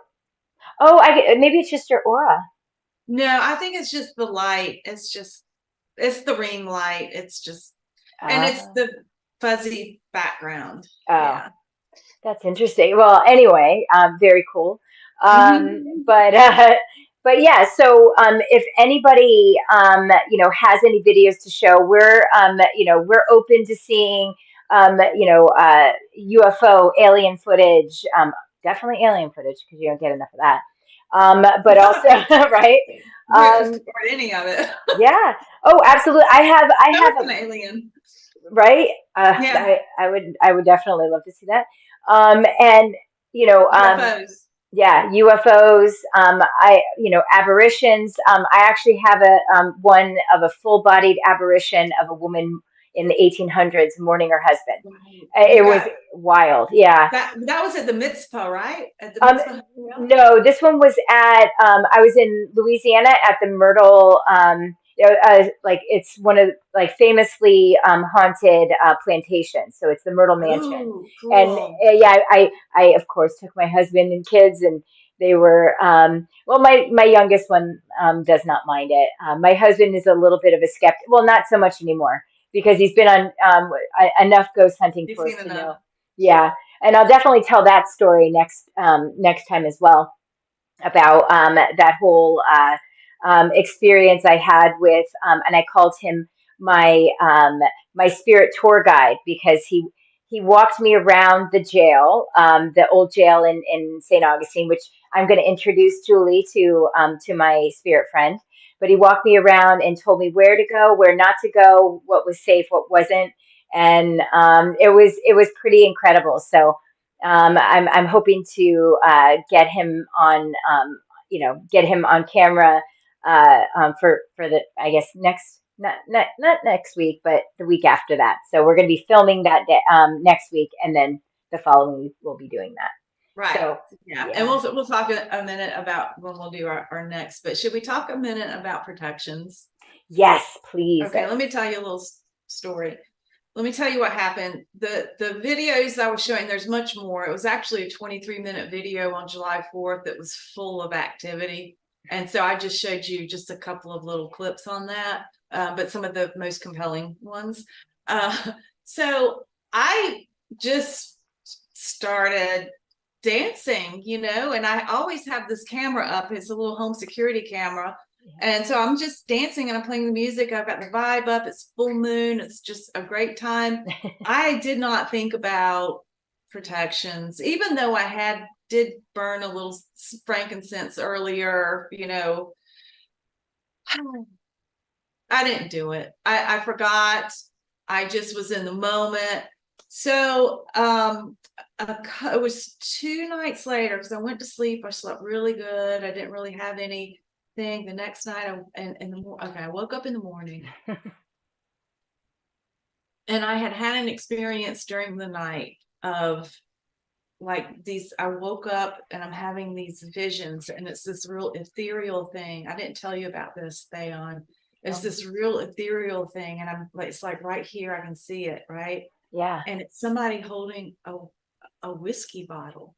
B: Oh, maybe it's just your aura.
A: No, I think it's just the light. It's the ring light. It's just, and it's
B: Uh,
A: the fuzzy background.
B: oh.
A: Yeah.
B: That's interesting. Well, anyway, very cool.
A: Hmm.
B: But but yeah, so if anybody has any videos to show, we're open to seeing UFO alien footage. Definitely alien footage because you don't get enough of that. But also right. Um,
A: Or any of it.
B: yeah. Oh, absolutely. I
A: That
B: have
A: was
B: a
A: an alien.
B: right.
A: Yeah.
B: I would definitely love to see that. And
A: UFOs.
B: yeah, UFOs. Apparitions. I actually have a one of a full-bodied apparition of a woman in the 1800s mourning her husband.
A: Right.
B: It
A: You
B: was
A: got
B: wild. Yeah.
A: that was at the mitzvah, right? At the
B: Um,
A: mitzvah. Yeah.
B: no, this one was at, I was in Louisiana at the Myrtle, like it's one of like famously haunted plantations. So it's the Myrtle Mansion.
A: Oh,
B: And
A: cool.
B: yeah, I of course took my husband and kids, and they were, well, my youngest one does not mind it. My husband is a little bit of a skeptic. Well, not so much anymore because he's been on enough ghost hunting
A: You've
B: for us
A: seen
B: to
A: enough.
B: know. Yeah, and I'll definitely tell that story next time as well about that whole experience I had with, and I called him my spirit tour guide because he walked me around the jail, the old jail in St. Augustine, which I'm going to introduce Julie to my spirit friend. But he walked me around and told me where to go, where not to go, what was safe, what wasn't, and it was pretty incredible. So I'm hoping to get him on camera for the I guess next not next week, but the week after that. So we're going to be filming that day, next week, and then the following week we'll be doing that.
A: Right.
B: So
A: Yeah. And
B: yeah,
A: we'll talk a minute about when we'll do our next, but should we talk a minute about protections?
B: yes, please.
A: Okay, let me tell you a little story. Let me tell you what happened. The videos I was showing, there's much more. It was actually a 23-minute video on July 4th that was full of activity. And so I just showed you just a couple of little clips on that, but some of the most compelling ones. So I just started dancing, and I always have this camera up. It's a little home security camera. And so I'm just dancing and I'm playing the music. I've got the vibe up. It's full moon. It's just a great time. I did not think about protections, even though did burn a little frankincense earlier, I didn't do it. I forgot. I just was in the moment. So it was 2 nights later because I went to sleep. I slept really good. I didn't really have anything. The next night, I woke up in the morning and I had an experience during the night of like these. I woke up and I'm having these visions, and it's this real ethereal thing. I didn't tell you about this, Theon. It's
B: Oh,
A: this real ethereal thing, and I'm like, it's like right here, I can see it, right?
B: yeah.
A: And it's somebody holding a whiskey bottle,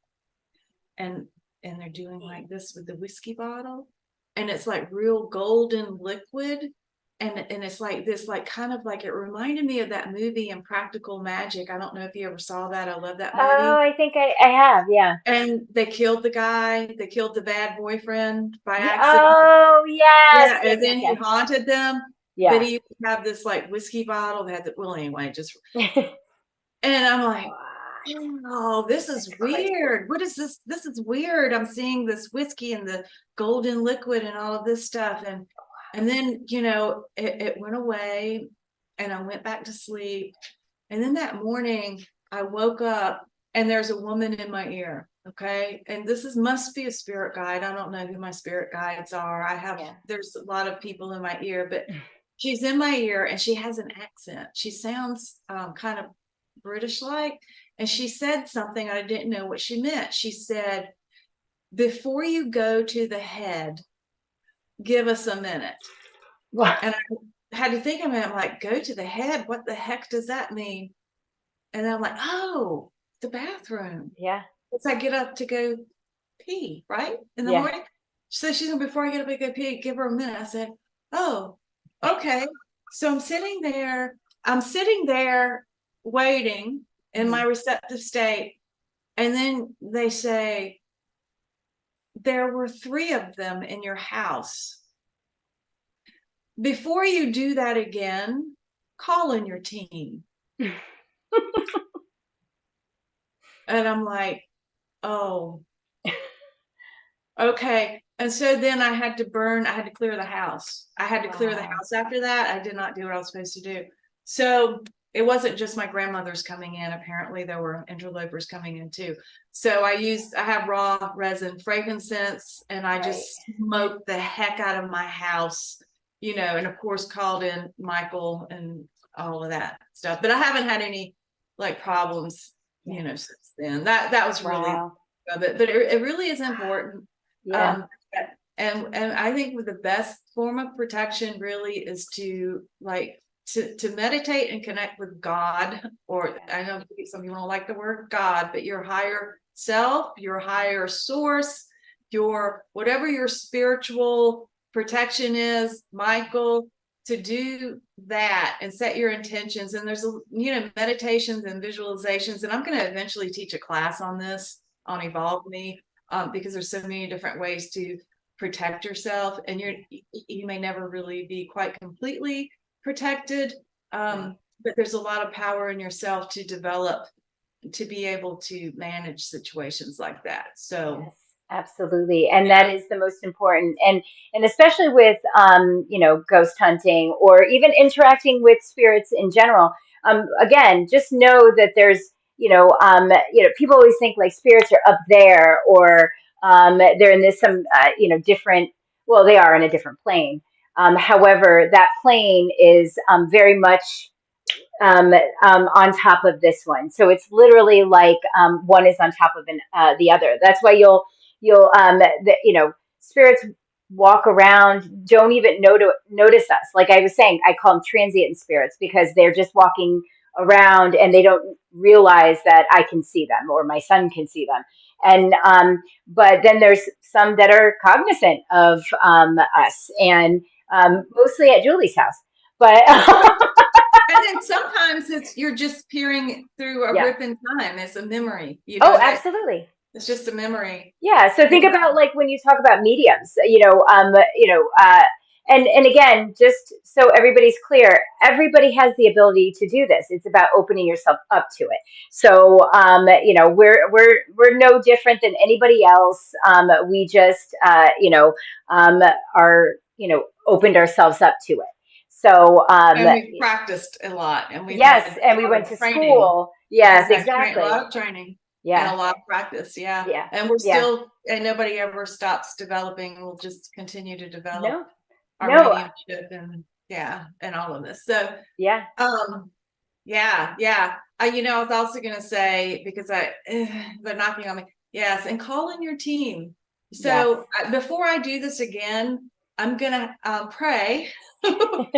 A: and they're doing like this with the whiskey bottle, and it's like real golden liquid, and it's like this, like kind of like, it reminded me of that movie Impractical Magic. I don't know if you ever saw that. I love that
B: Oh,
A: movie.
B: I think I have. Yeah.
A: And they killed the guy, they killed the bad boyfriend by
B: Yeah.
A: accident.
B: Oh, yes,
A: Yeah,
B: yes,
A: and
B: yes,
A: then he
B: yes.
A: haunted them, but
B: Yeah.
A: he would have this like whiskey bottle that had the, well, anyway, just, and I'm like,
B: What?
A: oh, this
B: That's
A: is
B: crazy.
A: weird. What is this? This is weird. I'm seeing this whiskey and the golden liquid and all of this stuff. And then, it went away and I went back to sleep. And then that morning I woke up and there's a woman in my ear. Okay. And this is must be a spirit guide. I don't know who my spirit guides are.
B: Yeah.
A: There's a lot of people in my ear, but she's in my ear and she has an accent. She sounds kind of British like. And she said something, I didn't know what she meant. She said, before you go to the head, give us a minute.
B: Wow.
A: And I had to think of it. I'm like, go to the head? What the heck does that mean? And then I'm like, oh, the bathroom.
B: Yeah.
A: Once I get up to go pee, right? In the
B: Yeah.
A: morning. So she's like, before I get up and go pee, give her a minute. I said, oh, okay. So I'm sitting there waiting in
B: Mhm.
A: my receptive state. And then they say, there were 3 of them in your house. Before you do that again, call in your team. And I'm like, oh, okay. And so then I had to clear the house. I had to clear the
B: Wow.
A: house after that. I did not do what I was supposed to do. So it wasn't just my grandmother's coming in. Apparently there were interlopers coming in too. So I have raw resin frankincense, and I
B: Right.
A: just smoked the heck out of my house, and of course called in Michael and all of that stuff. But I haven't had any like problems,
B: Yeah.
A: since then. That was really
B: Wow.
A: of it, but it really is important.
B: Yeah.
A: Um, and I think with the best form of protection really is to like to meditate and connect with God, or
B: Yeah.
A: I know some people don't like the word God, but your higher self, your higher source, your whatever your spiritual protection is, Michael, to do that and set your intentions. And there's meditations and visualizations, and I'm going to eventually teach a class on this, on Evolve Me, because there's so many different ways to protect yourself, and you may never really be quite completely protected,
B: Right.
A: but there's a lot of power in yourself to develop to be able to manage situations like that. So
B: Yes, absolutely. And that is the most important. And especially with ghost hunting or even interacting with spirits in general. Again, just know that there's, people always think like spirits are up there or they're in this some different, well, they are in a different plane. However, that plane is very much on top of this one. So it's literally like one is on top of the other. That's why spirits walk around, don't even notice us. Like I was saying, I call them transient spirits because they're just walking around and they don't realize that I can see them or my son can see them. And but then there's some that are cognizant of us, and mostly at Julie's house. But
A: and then sometimes you're just peering through a
B: yeah.
A: rip in time. It's a memory,
B: Oh,
A: that
B: absolutely.
A: it's just a memory.
B: Yeah. So think about like when you talk about mediums, and again, just so everybody's clear, everybody has the ability to do this. It's about opening yourself up to it. So, we're no different than anybody else. We just, are, opened ourselves up to it. So,
A: And we practiced a lot, and we've
B: yes,
A: had
B: and
A: a
B: we
A: lot
B: went
A: of
B: to
A: training.
B: school. Yes,
A: We've had a
B: exactly.
A: lot of training and
B: Yeah,
A: a lot of practice, yeah.
B: yeah,
A: And we're
B: yeah.
A: still, and nobody ever stops developing. We'll just continue to develop
B: No,
A: our
B: no,
A: mediumship and yeah, and all of this. So,
B: yeah,
A: um, yeah, yeah. I was also gonna say because they're knocking on me. Yes, and call in your team.
B: yes.
A: So before I do this again, I'm gonna pray. I'm gonna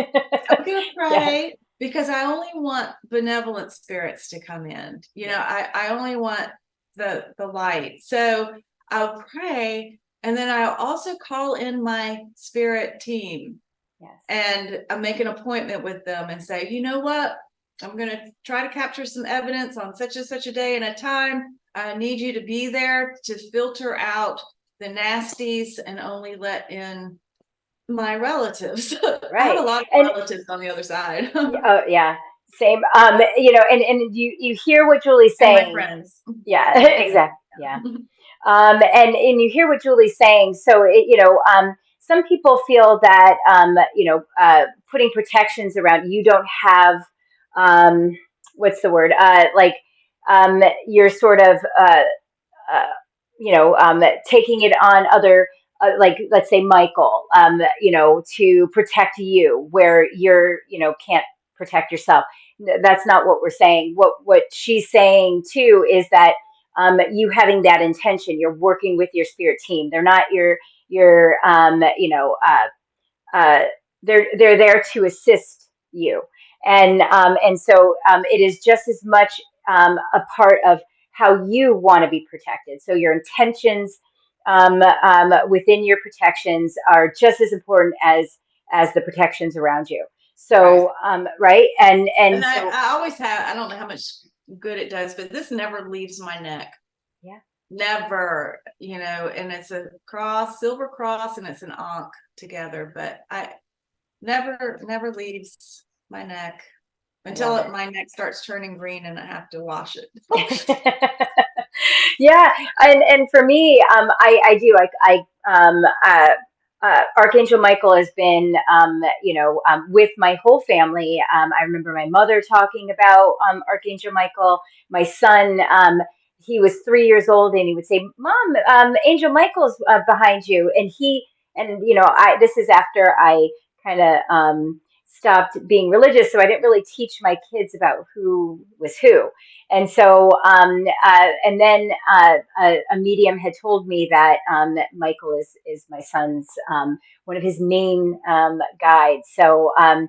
B: Yes.
A: pray because I only want benevolent spirits to come in.
B: Yes.
A: I only want the light. So I'll pray, and then I'll also call in my spirit team,
B: Yes.
A: and I make an appointment with them and say, you know what? I'm gonna try to capture some evidence on such and such a day and a time. I need you to be there to filter out the nasties and only let in my relatives. I have
B: Right.
A: a lot of
B: And
A: relatives on the other side.
B: oh yeah, same. And you hear what Julie's
A: And my
B: saying.
A: friends.
B: Yeah,
A: And my friends.
B: exactly. Yeah. And you hear what Julie's saying. So some people feel that putting protections around you don't have what's the word you're sort of uh, taking it on other, like let's say Michael, to protect you where can't protect yourself. That's not what we're saying. What she's saying too is that you having that intention, you're working with your spirit team. They're not your uh, they're there to assist you, and so it is just as much a part of how you want to be protected. So your intentions within your protections are just as important as the protections around you.
A: Right.
B: So right, and
A: And
B: so
A: I always have, I don't know how much good it does, but this never leaves my neck.
B: yeah,
A: Never, and it's a cross, silver cross, and it's an ankh together, but I never leaves my neck
B: I love
A: until my neck starts turning green and I have to wash it.
B: it. Yeah, and for me, I do. Archangel Michael has been, with my whole family. I remember my mother talking about Archangel Michael. My son, he was 3 years old, and he would say, "Mom, Angel Michael's behind you," and I. This is after I kind of stopped being religious, so I didn't really teach my kids about who was who. And so, and then a medium had told me that Michael is my son's one of his main guides. So, and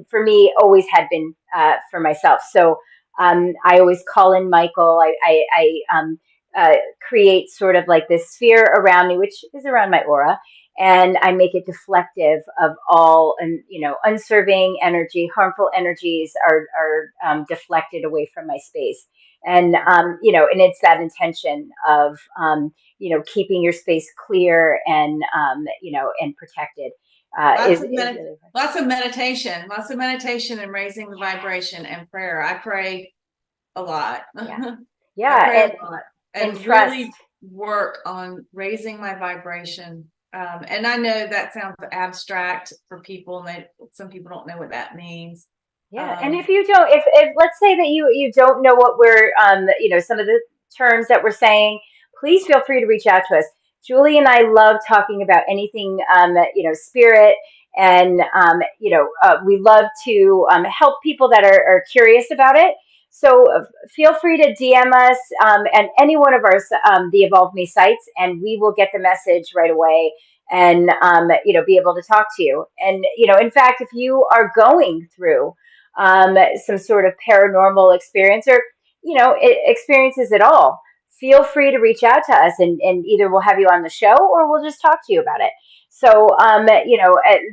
B: for me, always had been for myself. So, I always call in Michael. I create sort of like this sphere around me, which is around my aura, and I make it deflective of all, and unserving energy, harmful energies are deflected away from my space. And and it's that intention of keeping your space clear and and protected
A: Lots of
B: is really important.
A: lots of meditation and raising the vibration and prayer. I pray a lot.
B: Yeah,
A: I
B: yeah,
A: pray a lot
B: and
A: and
B: trust.
A: really work on raising my vibration. And I know that sounds abstract for people, and some people don't know what that means.
B: Yeah, and
A: Um,
B: if you don't, if let's say that you don't know what we're some of the terms that we're saying, please feel free to reach out to us. Julie and I love talking about anything spirit, and we love to help people that are curious about it. So feel free to DM us at any one of our the Evolve Me sites, and we will get the message right away and be able to talk to you. And in fact, if you are going through some sort of paranormal experience, or experiences at all, feel free to reach out to us, and either we'll have you on the show or we'll just talk to you about it. So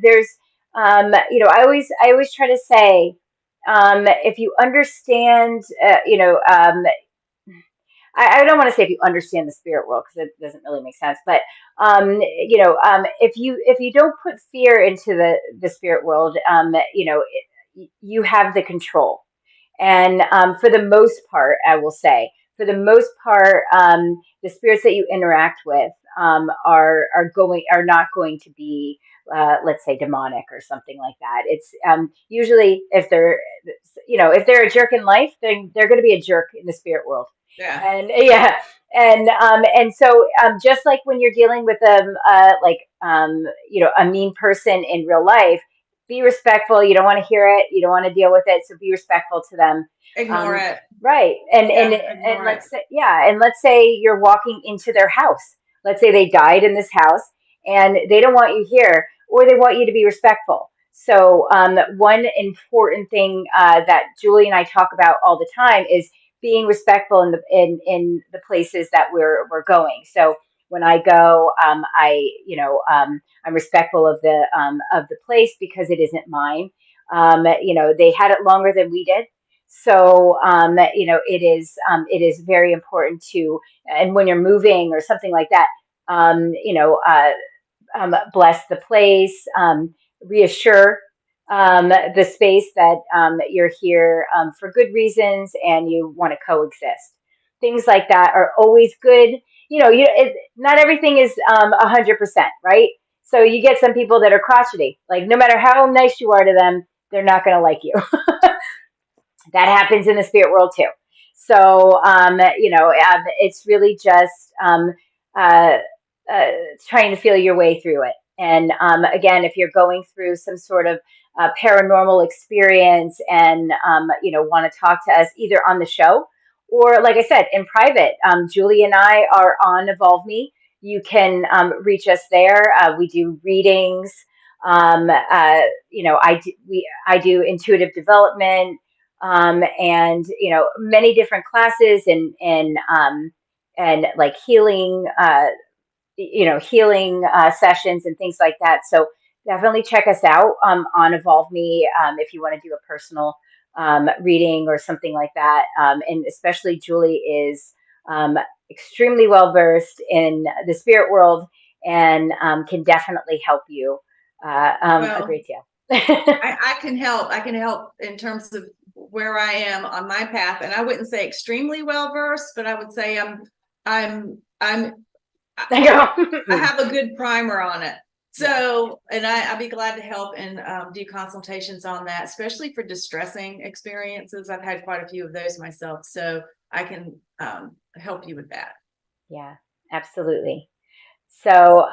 B: there's I always try to say, if you understand, I don't want to say if you understand the spirit world, because it doesn't really make sense. But if you don't put fear into the spirit world, you have the control. And for the most part, I will say, for the most part, the spirits that you interact with are not going to be let's say demonic or something like that. It's usually if they're, if they're a jerk in life, then they're going to be a jerk in the spirit world.
A: Yeah.
B: And yeah, and so just like when you're dealing with a mean person in real life, be respectful. You don't want to hear it. You don't want to deal with it. So be respectful to them.
A: Ignore
B: Um,
A: it.
B: right.
A: Yeah,
B: And
A: ignore it.
B: let's say, yeah, and let's say you're walking into their house. Let's say they died in this house and they don't want you here, or they want you to be respectful. So one important thing that Julie and I talk about all the time is being respectful in the places that we're going. So when I go, I'm respectful of the place because it isn't mine. They had it longer than we did, so it is very important to, and when you're moving or something like that, um, you know, uh, bless the place, reassure the space that you're here for good reasons and you want to coexist. Things like that are always good. Not everything is 100%, right? So you get some people that are crotchety. Like no matter how nice you are to them, they're not going to like you. That happens in the spirit world too. So, it's really just uh, uh, trying to feel your way through it. And again, if you're going through some sort of paranormal experience and, want to talk to us either on the show or, like I said, in private, Julie and I are on Evolve Me. You can reach us there. We do readings. I do intuitive development, and many different classes and like healing sessions and things like that. So definitely check us out on Evolve Me if you want to do a personal reading or something like that. And especially Julie is extremely well versed in the spirit world and can definitely help you a
A: Well,
B: great deal.
A: I can help. I can help in terms of where I am on my path. And I wouldn't say extremely well versed, but I would say I'm
B: I
A: I
B: know.
A: have a good primer on it. So, and I'd be glad to help and do consultations on that, especially for distressing experiences. I've had quite a few of those myself, so I can help you with that.
B: Yeah, absolutely. So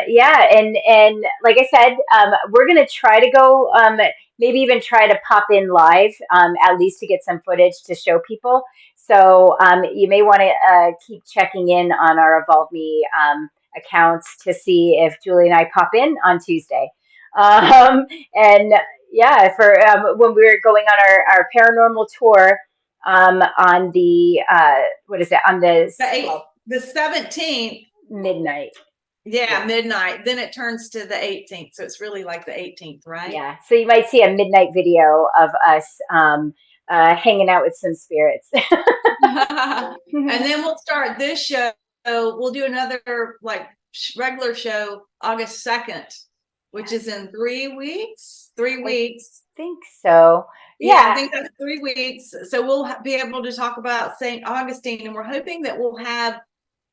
B: yeah, and like I said, we're gonna try to go, maybe even try to pop in live, at least to get some footage to show people. So you may want to keep checking in on our Evolve Me accounts to see if Julie and I pop in on Tuesday. And yeah, for when we were going on our paranormal tour on the what is it, on the
A: The 17th.
B: midnight.
A: Yeah,
B: Yeah.
A: midnight. Then it turns to the 18th. So it's really like the 18th, right?
B: Yeah. So you might see a midnight video of us hanging out with some spirits.
A: And then we'll start this show. We'll do another like regular show August 2nd, which is in 3 weeks. 3 weeks.
B: I think so.
A: Yeah, I
B: Yeah.
A: think that's 3 weeks. So we'll be able to talk about St. Augustine, and we're hoping that we'll have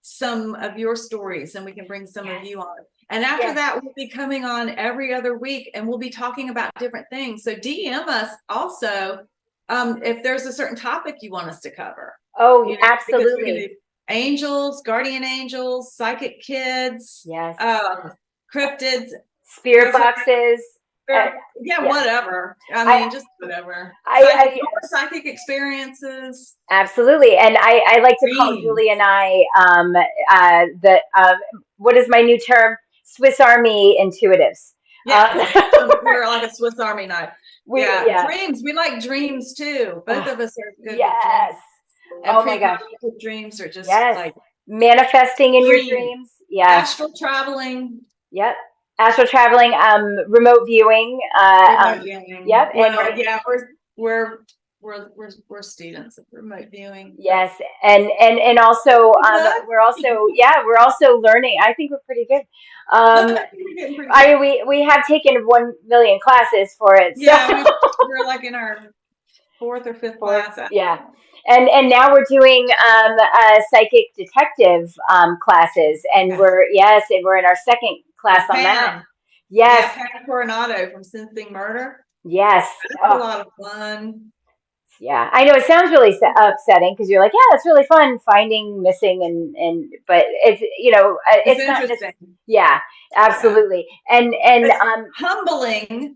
A: some of your stories and we can bring some of you on. And after that, we'll be coming on every other week and we'll be talking about different things. So DM us also if there's a certain topic you want us to cover.
B: Oh,
A: Because we can
B: absolutely.
A: do angels, guardian angels, psychic kids,
B: Yes.
A: cryptids,
B: Spirit boxes.
A: yeah,
B: Yeah.
A: whatever. I mean, just whatever. Psychic experiences.
B: Absolutely. And I like to call
A: Dreams.
B: Julie and I what is my new term? Swiss Army intuitives.
A: Yeah, we're like a Swiss Army knife. Dreams. We like dreams too. Both of us are good with dreams. And
B: Oh my gosh.
A: Dreams are just
B: like manifesting in your dreams. Yes.
A: Astral traveling.
B: Yep. Astral traveling, remote viewing.
A: Remote viewing.
B: Yep.
A: Well, yeah, we're students of remote viewing.
B: Yes, and also we're also learning. I think we're pretty good. We have taken 1 million classes for it. So.
A: Yeah, we're like in our fourth or fifth class.
B: Yeah. And now we're doing psychic detective classes, and we're in our second class on that. Yes,
A: Yeah, Patty Coronado from Sensing Murder.
B: yes.
A: That's a
B: Oh,
A: lot of fun.
B: yeah. I know it sounds really upsetting because you're like, yeah, it's really fun finding missing but it's,
A: It's
B: it's not just,
A: interesting.
B: yeah,
A: Yeah.
B: absolutely.
A: It's humbling.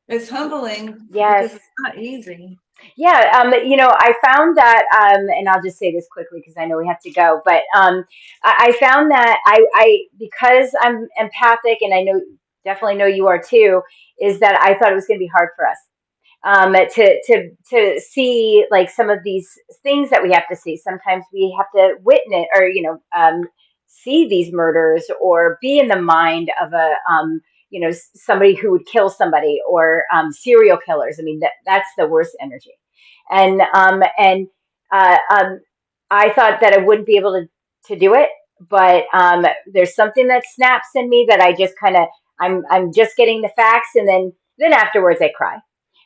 A: It's humbling because
B: Yes.
A: it's not easy.
B: Yeah, I found that, and I'll just say this quickly because I know we have to go, but I found that because I'm empathic and I know definitely know you are too, is that I thought it was going to be hard for us to see like some of these things that we have to see. Sometimes we have to witness or see these murders or be in the mind of somebody who would kill somebody or serial killers. I mean that's the worst energy, and I thought that I wouldn't be able to do it, but there's something that snaps in me that I just kind of I'm just getting the facts, and then afterwards I cry,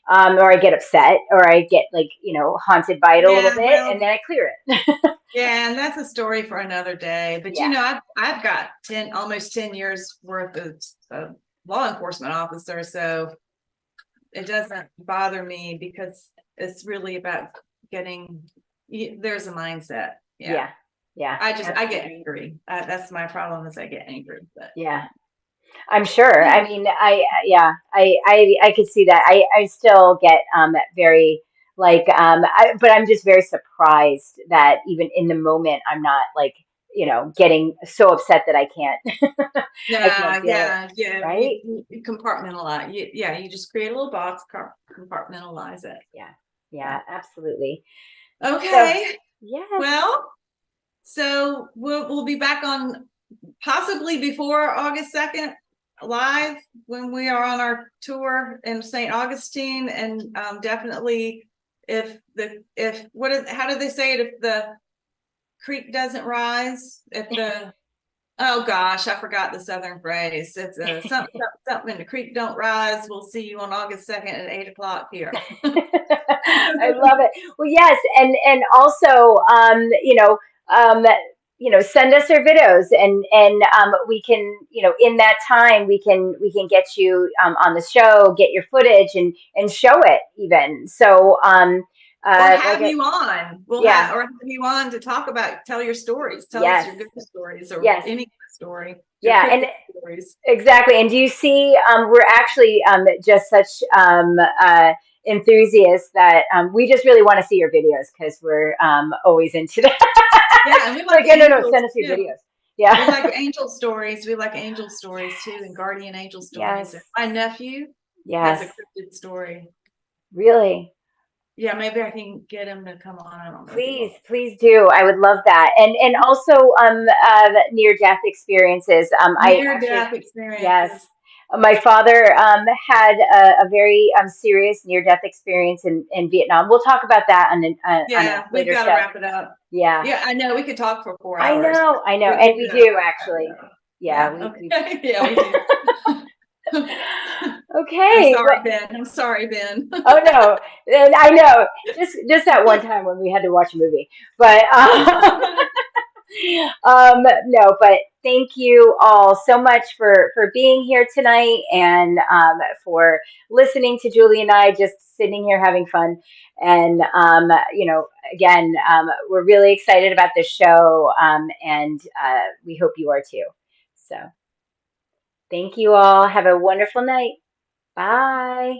B: or I get upset, or I get like haunted by it a little
A: Yeah,
B: bit, and
A: well,
B: then I clear it.
A: yeah, and that's a story for another day. But
B: Yeah,
A: I've got almost 10 years worth of law enforcement officer, so it doesn't bother me because it's really about getting. There's a mindset. Yeah,
B: yeah, yeah,
A: I get angry. That's my problem is I get angry. But
B: yeah. I'm sure.
A: yeah,
B: I mean, I could see that. I still get very like but I'm just very surprised that even in the moment I'm not like getting so upset that I can't I can't
A: yeah,
B: deal with it.
A: yeah.
B: Right?
A: You compartmentalize. Yeah, you just create a little box, compartmentalize it.
B: Yeah,
A: Yeah.
B: yeah, absolutely. So
A: Okay.
B: yes,
A: Well, so we'll be back on possibly before August 2nd live when we are on our tour in St. Augustine, and definitely if what is how do they say it, if the creek doesn't rise, if the oh gosh, I forgot the southern phrase, if the something in the creek don't rise, we'll see you on August 2nd at 8 o'clock here.
B: I love it. Well, yes, and also, um, send us your videos, and we can, in that time, we can get you on the show, get your footage, and show it even. So,
A: Or
B: like,
A: have you on.
B: yeah,
A: Have you on to talk about, tell your stories, tell us
B: yes,
A: your good stories or
B: yes,
A: any story, your
B: yeah, and
A: cryptic stories.
B: exactly. And do you see, we're actually just such enthusiasts that we just really want to see your videos because we're always into that.
A: Yeah, and we like
B: Like, no,
A: angels
B: send us your
A: too.
B: videos.
A: We
B: Yeah.
A: like angel stories. We like angel stories too, and guardian angel stories. And
B: Yes.
A: my nephew has a
B: Yes.
A: cryptid story.
B: Really.
A: Yeah, maybe I can get him to come on. I don't know if he
B: Please,
A: will.
B: please do. I would love that. And also near death experiences. I
A: Near
B: actually
A: death
B: yes.
A: experiences.
B: My father had a very serious near death experience in Vietnam. We'll talk about that on a
A: Yeah, we've
B: later
A: got to
B: show.
A: wrap it up.
B: Yeah.
A: Yeah, I know we could talk for 4 hours.
B: I know, and
A: We
B: we
A: could
B: do
A: wrap it
B: actually.
A: up.
B: Yeah,
A: Yeah,
B: we
A: okay. Yeah, we do. I'm
B: okay.
A: sorry,
B: Well,
A: Ben. I'm sorry, Ben.
B: oh no, and I know. Just that one time when we had to watch a movie, but no. But thank you all so much for being here tonight and for listening to Julie and I just sitting here having fun. And again, we're really excited about this show, and we hope you are too. So. Thank you all. Have a wonderful night. Bye.